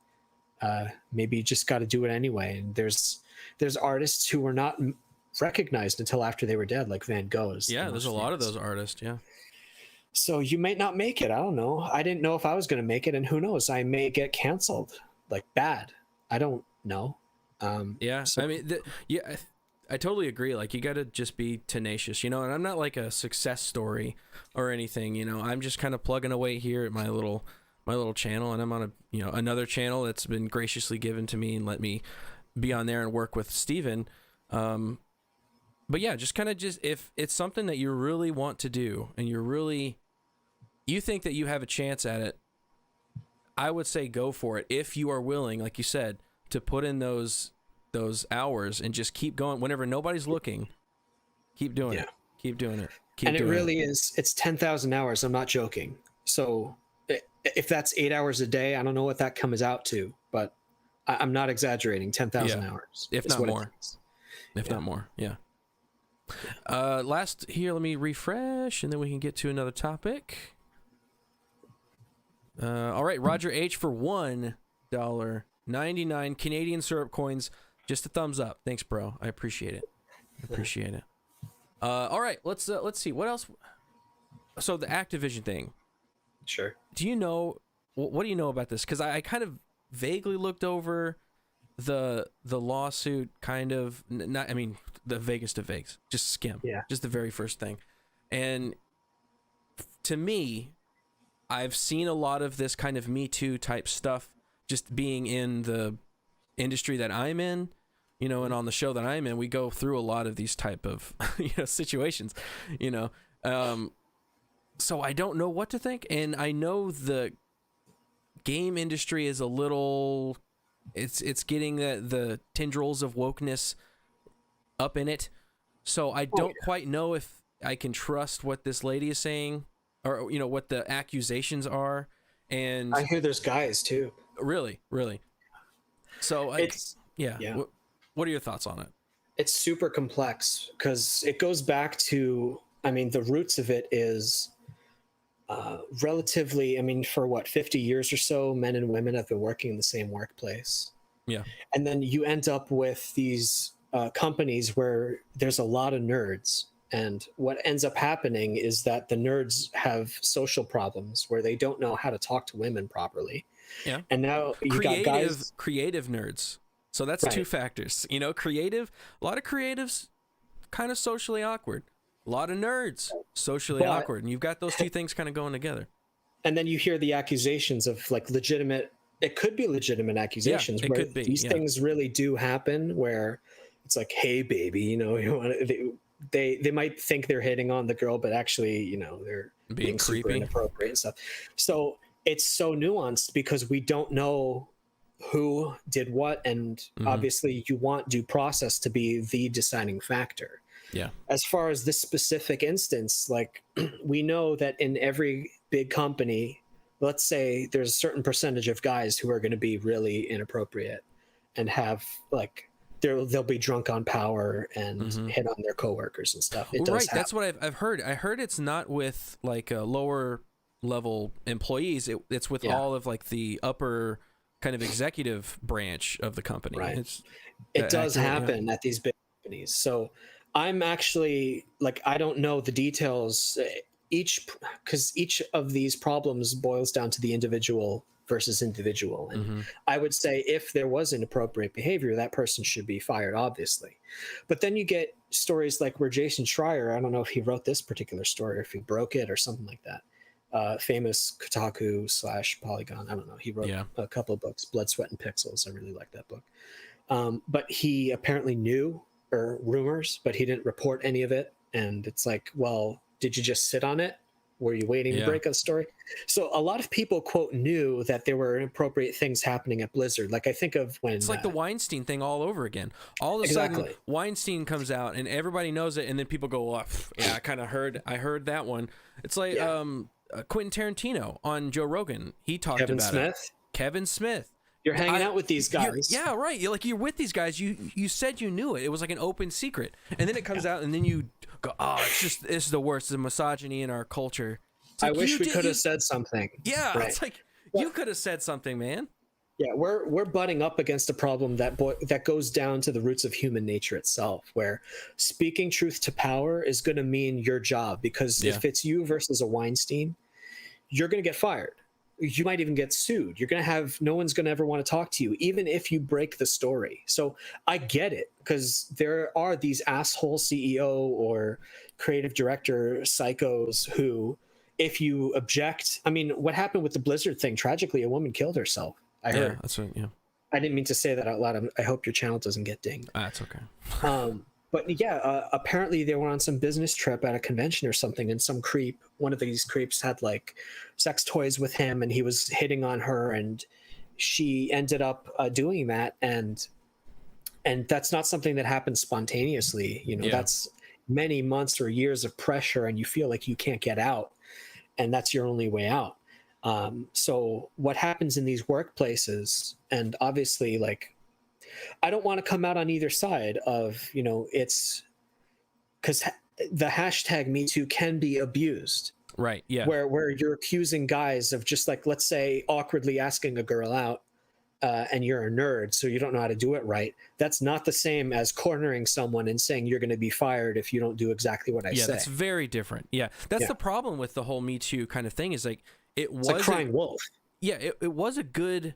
maybe you just got to do it anyway. And there's artists who were not recognized until after they were dead, like Van Gogh's. Yeah, there's a lot of those artists. Yeah. So you might not make it. I don't know. I didn't know if I was going to make it, and who knows? I may get canceled, like bad. I don't know. Yeah. So, I mean, I totally agree. Like, you got to just be tenacious, you know. And I'm not like a success story or anything, you know. I'm just kind of plugging away here at my little channel, and I'm on another channel that's been graciously given to me and let me be on there and work with Steven. But yeah, just if it's something that you really want to do and you think that you have a chance at it, I would say go for it. If you are willing, like you said, to put in those hours and just keep going whenever nobody's looking, keep doing it. Keep doing it. And it really is, it's 10,000 hours. I'm not joking. So if that's 8 hours a day, I don't know what that comes out to, but I'm not exaggerating. 10,000 hours. If not more. If not more. Yeah. Last here, let me refresh and then we can get to another topic. All right, Roger H for $1.99 Canadian syrup coins. Just a thumbs up. Thanks, bro. I appreciate it. All right, let's see what else. So the Activision thing. Sure. Do you know what do you know about this? Because I kind of vaguely looked over the lawsuit, kind of. Not, I mean, the vaguest of vagues. Just skim. Yeah. Just the very first thing. And to me, I've seen a lot of this kind of Me Too type stuff just being in the industry that I'm in, you know, and on the show that I'm in, we go through a lot of these type of situations, you know. So I don't know what to think, and I know the game industry is a little, it's getting the tendrils of wokeness up in it. So I don't quite know if I can trust what this lady is saying, or what the accusations are. And I hear there's guys too. Really. So what are your thoughts on it? It's super complex because it goes back to, I mean, the roots of it is relatively, I mean, for 50 years or so, men and women have been working in the same workplace. Yeah. And then you end up with these companies where there's a lot of nerds. And what ends up happening is that the nerds have social problems where they don't know how to talk to women properly. Yeah. And now you got guys, creative nerds. So that's two factors. A lot of creatives kind of socially awkward. A lot of nerds socially awkward. And you've got those two things kind of going together. And then you hear the accusations of like legitimate, it could be legitimate accusations. These things really do happen where it's like, hey baby, you want they might think they're hitting on the girl, but actually, they're being super creepy. inappropriate and stuff. So it's so nuanced because we don't know who did what, and obviously you want due process to be the deciding factor. Yeah. As far as this specific instance, like we know that in every big company, let's say there's a certain percentage of guys who are going to be really inappropriate and have like they'll be drunk on power and hit on their coworkers and stuff. It does right. happen. That's what I've heard. I heard it's not with like lower level employees. It's with all of like the upper kind of executive branch of the company. Right. It does happen at these big companies. So I'm actually like, I don't know the details because each of these problems boils down to the individual versus individual. And I would say if there was inappropriate behavior, that person should be fired, obviously. But then you get stories like where Jason Schreier, I don't know if he wrote this particular story or if he broke it or something like that. Famous Kotaku / Polygon. I don't know. He wrote a couple of books, Blood, Sweat, and Pixels. I really like that book. But he apparently knew or rumors, but he didn't report any of it. And it's like, well, did you just sit on it? Were you waiting to break a story? So a lot of people, quote, knew that there were inappropriate things happening at Blizzard. Like I think of when... It's like the Weinstein thing all over again. All of a sudden, Weinstein comes out and everybody knows it, and then people go, well, yeah, I heard that one. It's like Quentin Tarantino on Joe Rogan. He talked about it. Kevin Smith. You're hanging out with these guys. Yeah, right. You're with these guys. You said you knew it. It was like an open secret. And then it comes out, and then you go, oh, this is the worst. The misogyny in our culture. Like, I wish we could have said something. Yeah, it's like, you could have said something, man. Yeah, we're butting up against a problem that goes down to the roots of human nature itself, where speaking truth to power is going to mean your job. Because if it's you versus a Weinstein, you're going to get fired. You might even get sued. You're going to have, no one's going to ever want to talk to you, even if you break the story. So I get it, because there are these asshole CEO or creative director psychos who, if you object, I mean, what happened with the Blizzard thing? Tragically, a woman killed herself. I heard. That's right. Yeah. I didn't mean to say that out loud. I hope your channel doesn't get dinged. That's okay. But yeah, apparently they were on some business trip at a convention or something, and some creep, one of these creeps, had like sex toys with him, and he was hitting on her, and she ended up doing that, and that's not something that happens spontaneously. That's many months or years of pressure, and you feel like you can't get out, and that's your only way out. So what happens in these workplaces, and obviously, like, I don't want to come out on either side of, it's because the hashtag Me Too can be abused. Right. Yeah. Where you're accusing guys of just like, let's say, awkwardly asking a girl out, and you're a nerd, so you don't know how to do it right. That's not the same as cornering someone and saying you're going to be fired if you don't do exactly what I say. Yeah, that's very different. Yeah. That's the problem with the whole Me Too kind of thing, is like, it's like crying wolf. Yeah. It was a good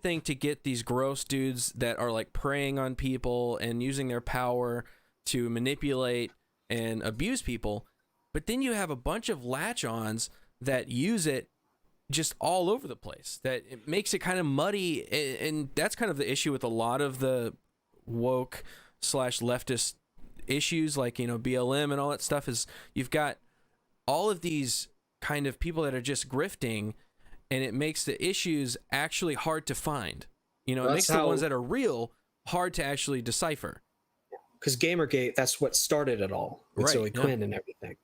thing to get these gross dudes that are like preying on people and using their power to manipulate and abuse people. But then you have a bunch of latch-ons that use it just all over the place, that it makes it kind of muddy. And that's kind of the issue with a lot of the woke / leftist issues, like, BLM and all that stuff, is you've got all of these kind of people that are just grifting, and it makes the issues actually hard to find. It makes the ones that are real hard to actually decipher. Because Gamergate, that's what started it all, with Zoe Quinn and everything.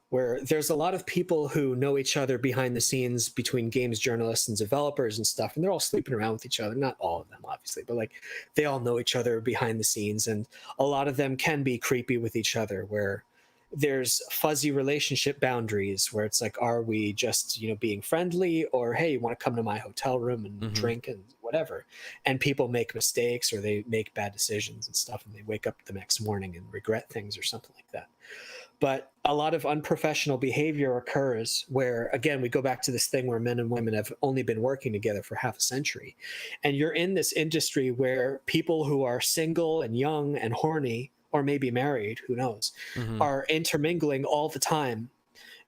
Where there's a lot of people who know each other behind the scenes between games journalists and developers and stuff, and they're all sleeping around with each other. Not all of them, obviously, but like they all know each other behind the scenes, and a lot of them can be creepy with each other, where there's fuzzy relationship boundaries where it's like, are we just, being friendly, or, hey, you want to come to my hotel room and drink and whatever? And people make mistakes, or they make bad decisions and stuff, and they wake up the next morning and regret things or something like that. But a lot of unprofessional behavior occurs where, again, we go back to this thing where men and women have only been working together for half a century. And you're in this industry where people who are single and young and horny, or maybe married, who knows, are intermingling all the time.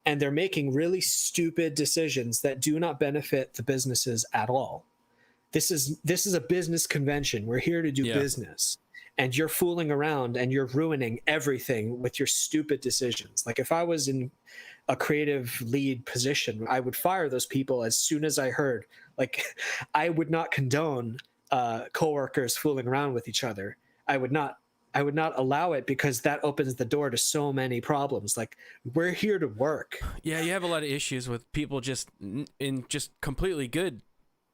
And they're making really stupid decisions that do not benefit the businesses at all. This is a business convention. We're here to do business. and you're fooling around and you're ruining everything with your stupid decisions. Like if I was in a creative lead position, I would fire those people as soon as I heard. Like I would not condone coworkers fooling around with each other. I would not allow it, because that opens the door to so many problems. Like we're here to work. Yeah, you have a lot of issues with people just in just completely good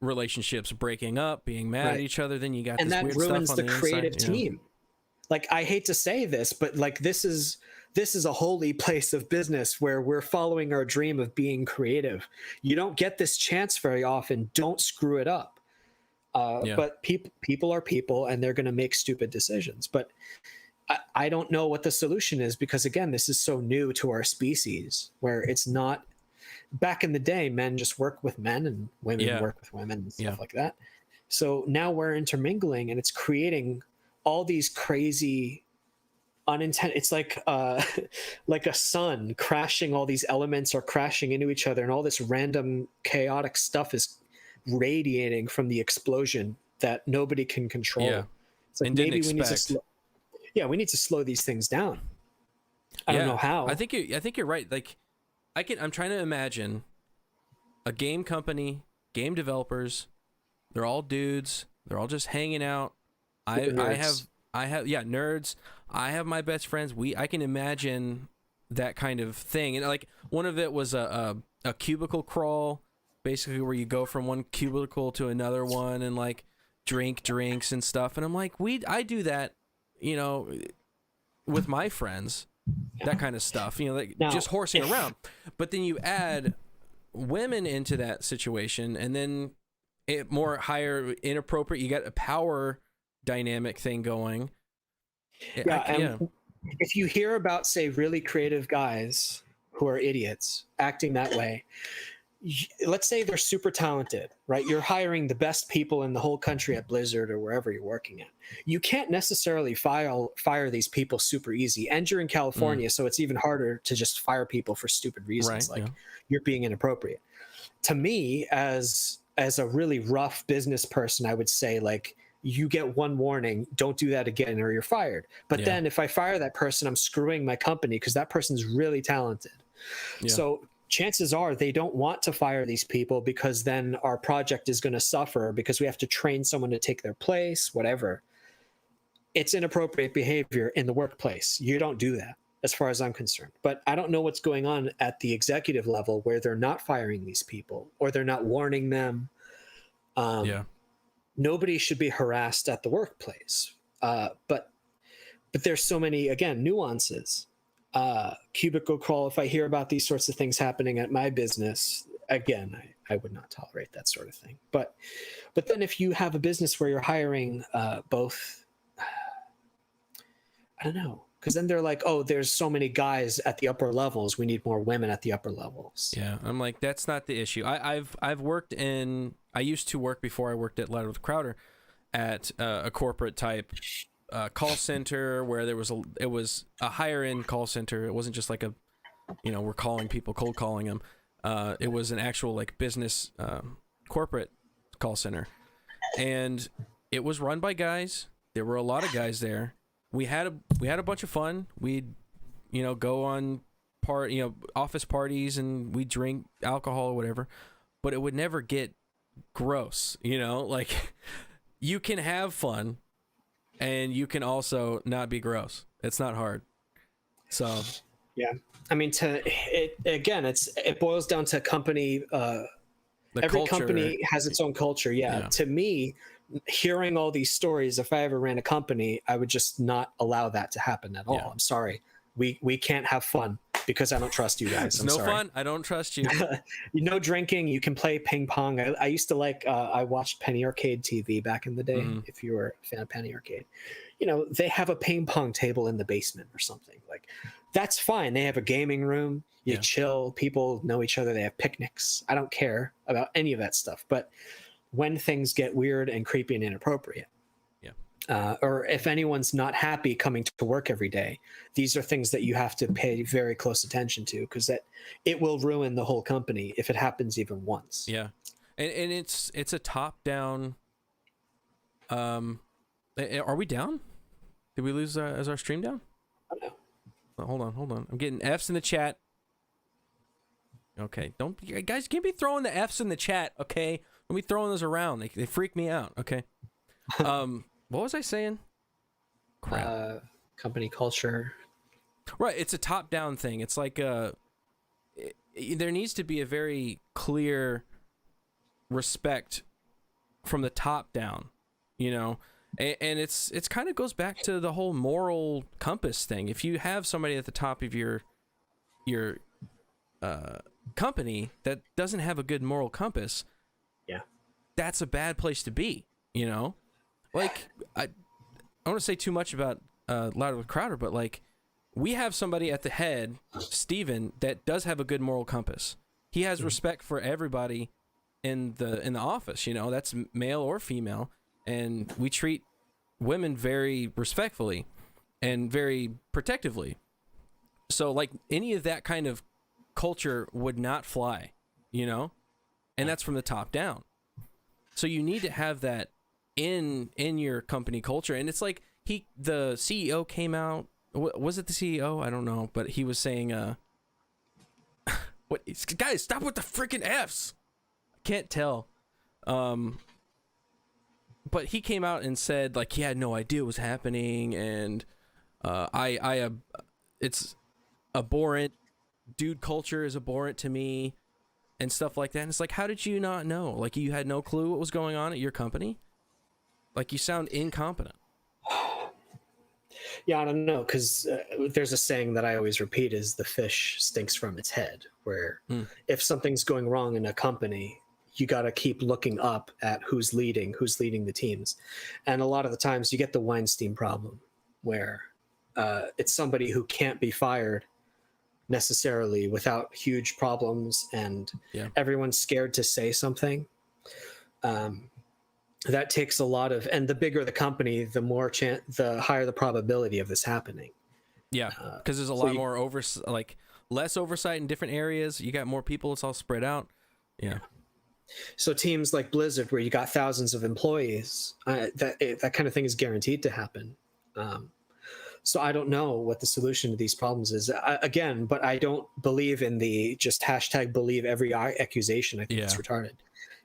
relationships breaking up, being mad at each other. Then you got and this that weird ruins stuff on the the creative inside, team. Like I hate to say this, but like this is a holy place of business where we're following our dream of being creative. You don't get this chance very often. Don't screw it up. But people are people, and they're going to make stupid decisions. But I don't know what the solution is, because again, this is so new to our species, where it's not. Back in the day, men just work with men and women work with women and stuff like that. So now we're intermingling, and it's creating all these crazy unintended. It's like a sun crashing. All these elements are crashing into each other, and all this random chaotic stuff is radiating from the explosion that nobody can control. Yeah. It's like and maybe didn't we need to expect. we need to slow these things down. I don't know how. I think you're right. Like I'm trying to imagine a game company, game developers, they're all dudes, they're all just hanging out. I have nerds. I have my best friends. I can imagine that kind of thing. And like one of it was a cubicle crawl, basically where you go from one cubicle to another one and like drink drinks and stuff. And I'm like, I do that, with my friends, that kind of stuff, like just horsing around. But then you add women into that situation, and then higher inappropriate, you got a power dynamic thing going. If you hear about, say, really creative guys who are idiots acting that way, let's say they're super talented, right? You're hiring the best people in the whole country at Blizzard or wherever you're working at. You can't necessarily fire these people super easy. And you're in California, so it's even harder to just fire people for stupid reasons, you're being inappropriate. To me, as a really rough business person, I would say, like, you get one warning, don't do that again or you're fired. But then if I fire that person, I'm screwing my company, because that person's really talented. So chances are they don't want to fire these people, because then our project is going to suffer, because we have to train someone to take their place, whatever. It's inappropriate behavior in the workplace. You don't do that, as far as I'm concerned. But I don't know what's going on at the executive level, where they're not firing these people, or they're not warning them. Nobody should be harassed at the workplace. But there's so many, again, nuances. Cubicle crawl, if I hear about these sorts of things happening at my business, again, I would not tolerate that sort of thing. But then if you have a business where you're hiring both, I don't know, because then they're like, oh, there's so many guys at the upper levels, we need more women at the upper levels. I'm like, that's not the issue. I used to work, before I worked at Louder with Crowder, at a corporate type call center, where it was a higher end call center. It wasn't just like we're calling people, cold calling them. It was an actual like business corporate call center, and it was run by guys. There were a lot of guys there. We had a bunch of fun. We'd go on office parties, and we'd drink alcohol or whatever, but it would never get gross. Like you can have fun, and you can also not be gross. It's not hard. So I mean, it boils down to company. Every culture. company has its own culture. To me, hearing all these stories, if I ever ran a company, I would just not allow that to happen at all. I'm sorry. We can't have fun, because I don't trust you guys. I'm sorry. Fun. I don't trust you. No drinking. You can play ping pong. I used to I watched Penny Arcade TV back in the day. If you were a fan of Penny Arcade, they have a ping pong table in the basement or something. Like, that's fine. They have a gaming room. You chill. People know each other. They have picnics. I don't care about any of that stuff. But when things get weird and creepy and inappropriate, or if anyone's not happy coming to work every day, these are things that you have to pay very close attention to, because it will ruin the whole company if it happens even once. And it's a top down. Are we down? Did we lose is our stream down? I don't know. Oh, hold on. I'm getting F's in the chat. Okay, don't guys can't be throwing the F's in the chat. Okay, don't be throwing those around. They freak me out. Okay. What was I saying? Crap. Company culture. Right, it's a top-down thing. It's like there needs to be a very clear respect from the top down, you know, and it's kind of goes back to the whole moral compass thing. If you have somebody at the top of your company that doesn't have a good moral compass, yeah, that's a bad place to be, you know. Like I don't want to say too much about Louder with Crowder, but like we have somebody at the head, Steven, that does have a good moral compass. He has respect for everybody in the office, you know, that's male or female, and we treat women very respectfully and very protectively. So like any of that kind of culture would not fly, you know, and that's from the top down. So you need to have that in your company culture. And it's like the CEO came out, was it the CEO? I don't know, but he was saying what guys, stop with the freaking F's. Can't tell. But he came out and said like he had no idea what was happening, and it's abhorrent. Dude culture is abhorrent to me, and stuff like that. And it's like, how did you not know? Like you had no clue what was going on at your company? Like you sound incompetent. Yeah, I don't know, because there's a saying that I always repeat is the fish stinks from its head, where if something's going wrong in a company, you got to keep looking up at who's leading the teams. And a lot of the times you get the Weinstein problem, where it's somebody who can't be fired necessarily without huge problems, and everyone's scared to say something. That takes a lot of, and the bigger the company, the higher the probability of this happening. Yeah, because there's a lot more less oversight in different areas. You got more people; it's all spread out. Yeah. So teams like Blizzard, where you got thousands of employees, that kind of thing is guaranteed to happen. So I don't know what the solution to these problems is. But I don't believe in the just hashtag believe every accusation. I think it's retarded.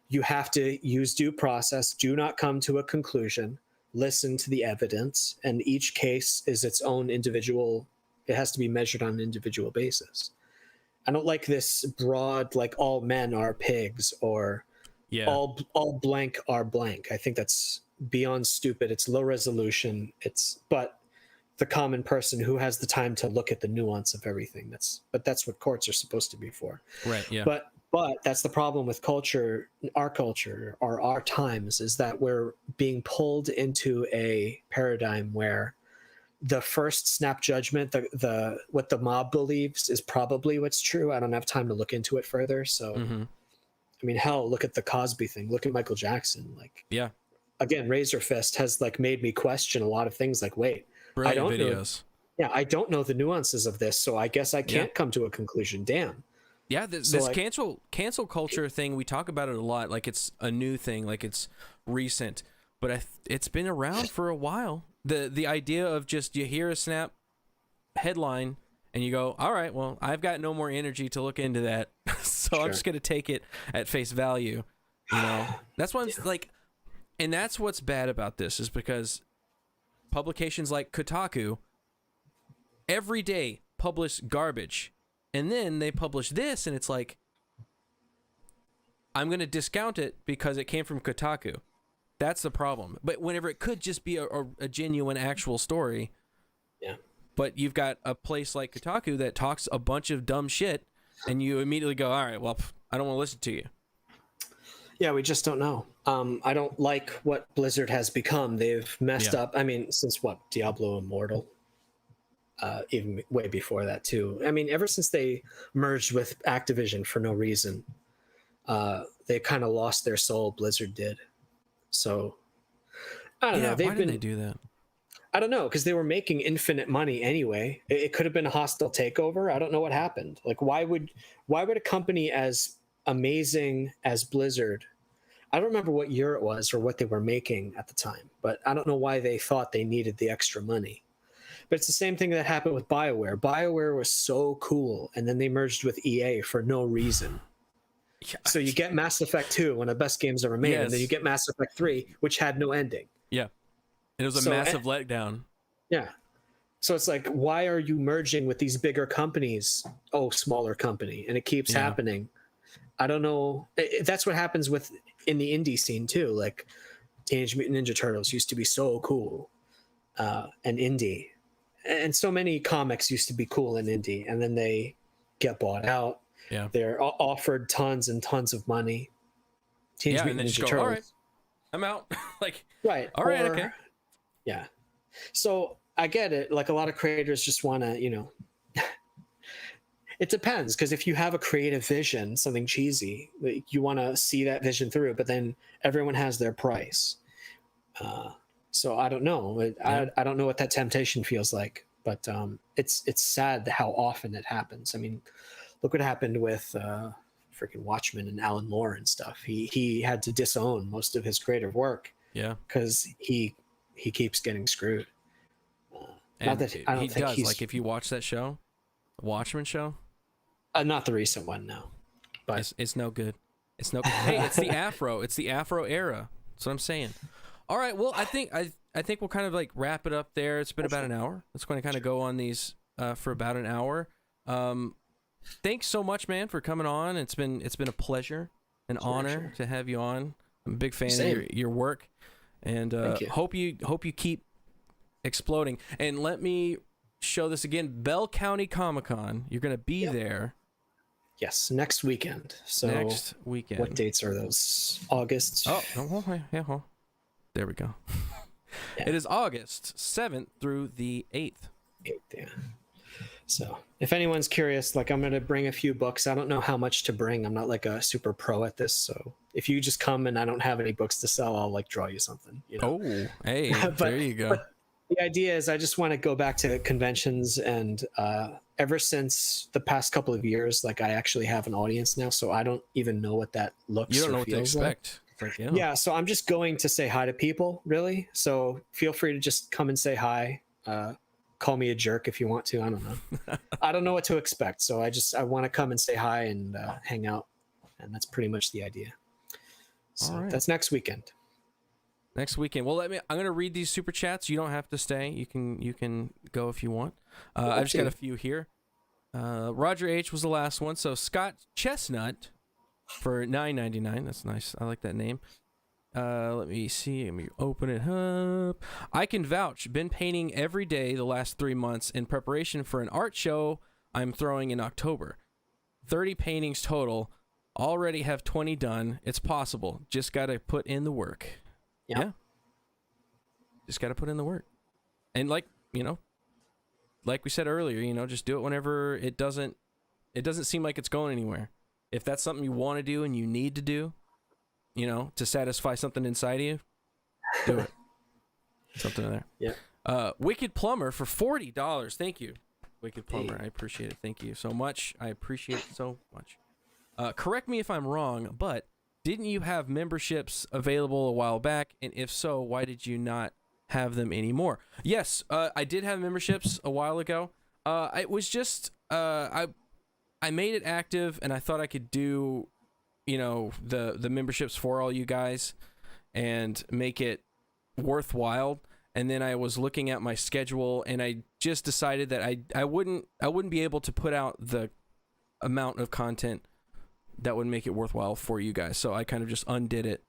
You have to use due process. Do not come to a conclusion. Listen to the evidence, and each case is its own individual. It has to be measured on an individual basis. I don't like this broad, like all men are pigs, or all blank are blank. I think that's beyond stupid. It's low resolution. But the common person who has the time to look at the nuance of everything. That's what courts are supposed to be for. Right. Yeah. But that's the problem with culture, or our times, is that we're being pulled into a paradigm where the first snap judgment, the what the mob believes is probably what's true. I don't have time to look into it further. So, I mean, hell, look at the Cosby thing. Look at Michael Jackson. Like, again, Razor Fist has like made me question a lot of things. Like, wait, brilliant I don't videos. I don't know the nuances of this, so I guess I can't come to a conclusion. Damn. Yeah, this cancel culture thing, we talk about it a lot, like it's a new thing, like it's recent, but it's been around for a while. The idea of just you hear a snap headline and you go, all right, well, I've got no more energy to look into that, so I'm just going to take it at face value. You know, that's why I'm like, and that's what's bad about this, is because publications like Kotaku every day publish garbage. And then they publish this, and it's like, I'm going to discount it because it came from Kotaku. That's the problem. But whenever it could just be a genuine, actual story. Yeah. But you've got a place like Kotaku that talks a bunch of dumb shit, and you immediately go, all right, well, I don't want to listen to you. Yeah, we just don't know. I don't like what Blizzard has become. They've messed up. I mean, since what? Diablo Immortal? Even way before that too. I mean, ever since they merged with Activision for no reason, they kind of lost their soul. Blizzard did. So I don't know. Why did they do that? I don't know, because they were making infinite money anyway. It could have been a hostile takeover. I don't know what happened. Like, why would a company as amazing as Blizzard? I don't remember what year it was or what they were making at the time, but I don't know why they thought they needed the extra money. But it's the same thing that happened with BioWare. BioWare was so cool, and then they merged with EA for no reason. Yeah. So you get Mass Effect 2, one of the best games ever made, and then you get Mass Effect 3, which had no ending. Yeah. It was a massive letdown. Yeah. So it's like, why are you merging with these bigger companies? Oh, smaller company. And it keeps happening. I don't know. That's what happens in the indie scene too. Like Teenage Mutant Ninja Turtles used to be so cool and indie. And so many comics used to be cool and indie. And then they get bought out. Yeah. They're offered tons and tons of money. Teenage Mutant Ninja Turtles. All right, I'm out. Like, right. All right. Okay. Yeah. So I get it. Like a lot of creators just want to, it depends. Because if you have a creative vision, something cheesy, you want to see that vision through, but then everyone has their price. So I don't know. I don't know what that temptation feels like, but it's sad how often it happens. I mean, look what happened with freaking Watchmen and Alan Moore and stuff. He had to disown most of his creative work. Yeah. Because he keeps getting screwed. Not that I don't think he's, like, if you watch that show, the Watchmen show, not the recent one, no, but it's no good. It's no. Hey, it's the Afro. It's the Afro era. That's what I'm saying. All right. Well, I think we'll kind of like wrap it up there. It's been about an hour. It's going to kind of go on these for about an hour. Thanks so much, man, for coming on. It's been a pleasure, an honor to have you on. I'm a big fan of your work, and hope you keep exploding. And let me show this again. Bell County Comic-Con. You're going to be there. Yes, next weekend. So next weekend. What dates are those? August. Oh, there we go. It is August 7th through the 8th. Yeah. So if anyone's curious, like I'm going to bring a few books. I don't know how much to bring. I'm not like a super pro at this. So if you just come and I don't have any books to sell, I'll like draw you something. Oh, hey, there you go. But the idea is I just want to go back to conventions, and ever since the past couple of years, like I actually have an audience now, so I don't even know what that looks. You don't know what to expect. Like. Yeah, so I'm just going to say hi to people, really. So feel free to just come and say hi. Call me a jerk if you want to. I don't know. I don't know what to expect, so I want to come and say hi and hang out, and that's pretty much the idea. So that's next weekend. Next weekend. Well, I'm going to read these super chats. You don't have to stay. You can go if you want. I've just got a few here. Roger H was the last one. So Scott Chestnut for $9.99. That's nice. I like that name. Let me see. Let me open it up. I can vouch. Been painting every day the last 3 months in preparation for an art show I'm throwing in October. 30 paintings total. Already have 20 done. It's possible. Just got to put in the work. Yeah. Just got to put in the work. And like we said earlier, just do it whenever it doesn't seem like it's going anywhere. If that's something you want to do and you need to do, to satisfy something inside of you, do it. Something in there. Yeah. Wicked Plumber for $40. Thank you, Wicked Plumber. I appreciate it. Thank you so much. I appreciate it so much. Correct me if I'm wrong, but didn't you have memberships available a while back? And if so, why did you not have them anymore? Yes, I did have memberships a while ago. It was just I made it active, and I thought I could do the memberships for all you guys and make it worthwhile. And then I was looking at my schedule, and I just decided that I wouldn't be able to put out the amount of content that would make it worthwhile for you guys. So I kind of just undid it,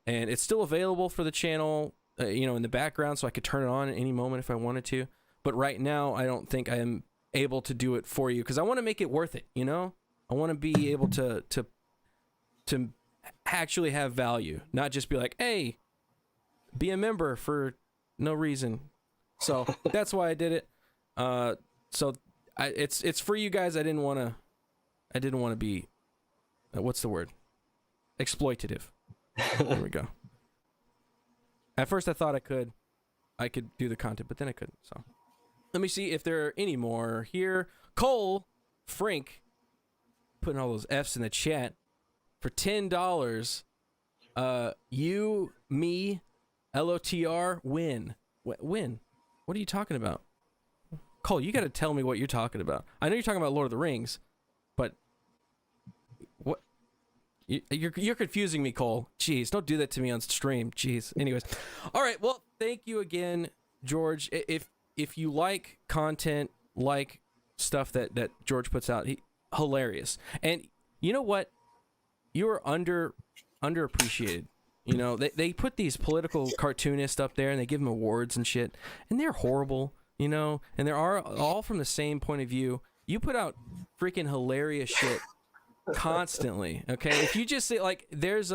and it's still available for the channel, in the background, so I could turn it on at any moment if I wanted to. But right now, I don't think I am able to do it for you because I want to make it worth it. I want to be able to actually have value, not just be like, hey, be a member for no reason. So that's why I did it. It's for you guys. I didn't want to be. What's the word? Exploitative. There we go. At first I thought I could do the content, but then I couldn't. So let me see if there are any more here. Cole Frank putting all those F's in the chat for $10. You, me, LOTR, win. Win. What are you talking about? Cole, you got to tell me what you're talking about. I know you're talking about Lord of the Rings, but what? You're confusing me, Cole. Jeez, don't do that to me on stream. Jeez. Anyways, all right. Well, thank you again, George. If you like content, like stuff that George puts out, hilarious. And you know what? You're underappreciated. You know, they put these political cartoonists up there and they give them awards and shit, and they're horrible. You know, and they're all from the same point of view. You put out freaking hilarious shit constantly. Okay, if you just say, like, there's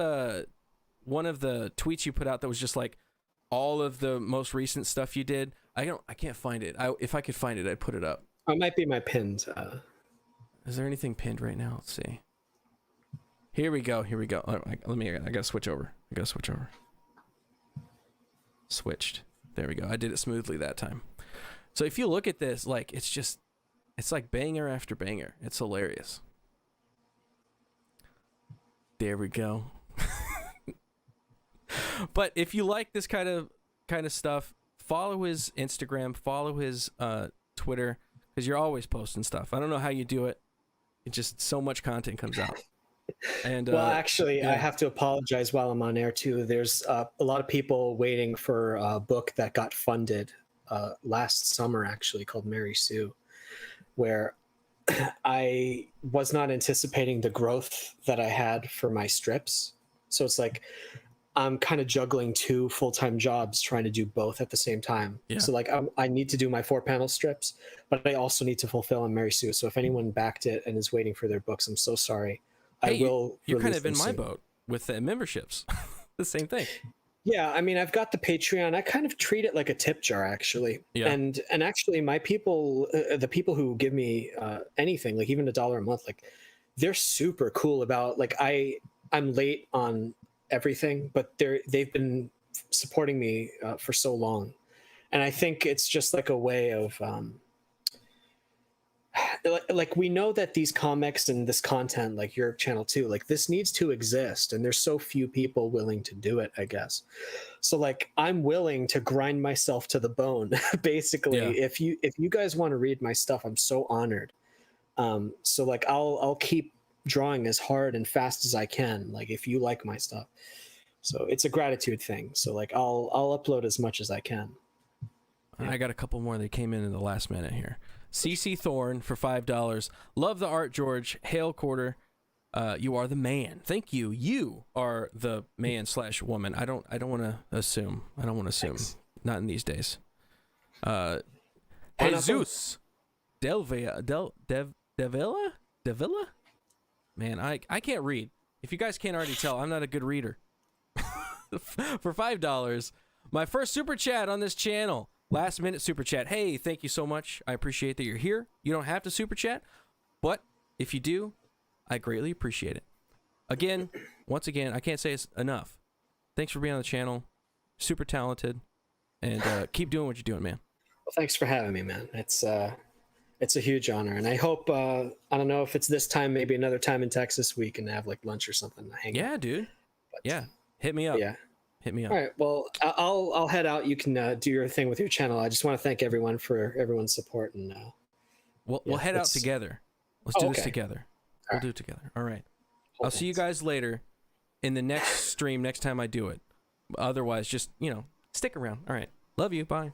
one of the tweets you put out that was just like all of the most recent stuff you did. I can't find it. If I could find it, I'd put it up. It might be my pinned. Is there anything pinned right now? Let's see. Here we go. Oh, I gotta switch over. Switched. There we go. I did it smoothly that time. So if you look at this, like, it's like banger after banger. It's hilarious. There we go. But if you like this kind of stuff, follow his Instagram, follow his Twitter, because you're always posting stuff. I don't know how you do it. It just, so much content comes out. And well, actually, yeah. I have to apologize while I'm on air too. There's a lot of people waiting for a book that got funded last summer, actually, called Mary Sue, where I was not anticipating the growth that I had for my strips. So it's like I'm kind of juggling 2 full-time jobs trying to do both at the same time. Yeah. So like I need to do my 4-panel strips, but I also need to fulfill on Mary Sue. So if anyone backed it and is waiting for their books, I'm so sorry. Hey, you're kind of in my boat with the memberships. The same thing. Yeah, I mean, I've got the Patreon. I kind of treat it like a tip jar, actually. Yeah. And actually, my people, the people who give me anything, like even $1 a month, like they're super cool about. Like I'm late on everything, but they've been supporting me for so long, and I think it's just like a way of. Like we know that these comics and this content, like your channel too, like this needs to exist, and there's so few people willing to do it, I guess. So like I'm willing to grind myself to the bone, basically. Yeah. If you guys want to read my stuff, I'm so honored. So like I'll keep drawing as hard and fast as I can, like if you like my stuff. So it's a gratitude thing. So like I'll upload as much as I can. Yeah. I got a couple more that came in the last minute here. CC Thorne for $5. Love the art, George. Hail Quarter. You are the man. Thank you. You are the man / woman. I don't want to assume. Thanks. Not in these days. Jesus Devilla. Man, I can't read. If you guys can't already tell, I'm not a good reader. For $5, my first super chat on this channel. Last minute super chat. Hey, thank you so much. I appreciate that you're here. You don't have to super chat, but if you do, I greatly appreciate it. Once again, I can't say it's enough. Thanks for being on the channel. Super talented, and keep doing what you're doing, man. Well, thanks for having me, man. It's a huge honor, and I hope I don't know if it's this time, maybe another time in Texas we can have like lunch or something to hang out. Yeah, dude. But, yeah, hit me up. Yeah. Hit me up. All right. Well, I'll head out. You can do your thing with your channel. I just want to thank everyone for everyone's support, and we'll head out together. Let's do this together. We'll do it together. All right. I'll see you guys later in the next stream next time I do it. Otherwise, just stick around. All right. Love you. Bye.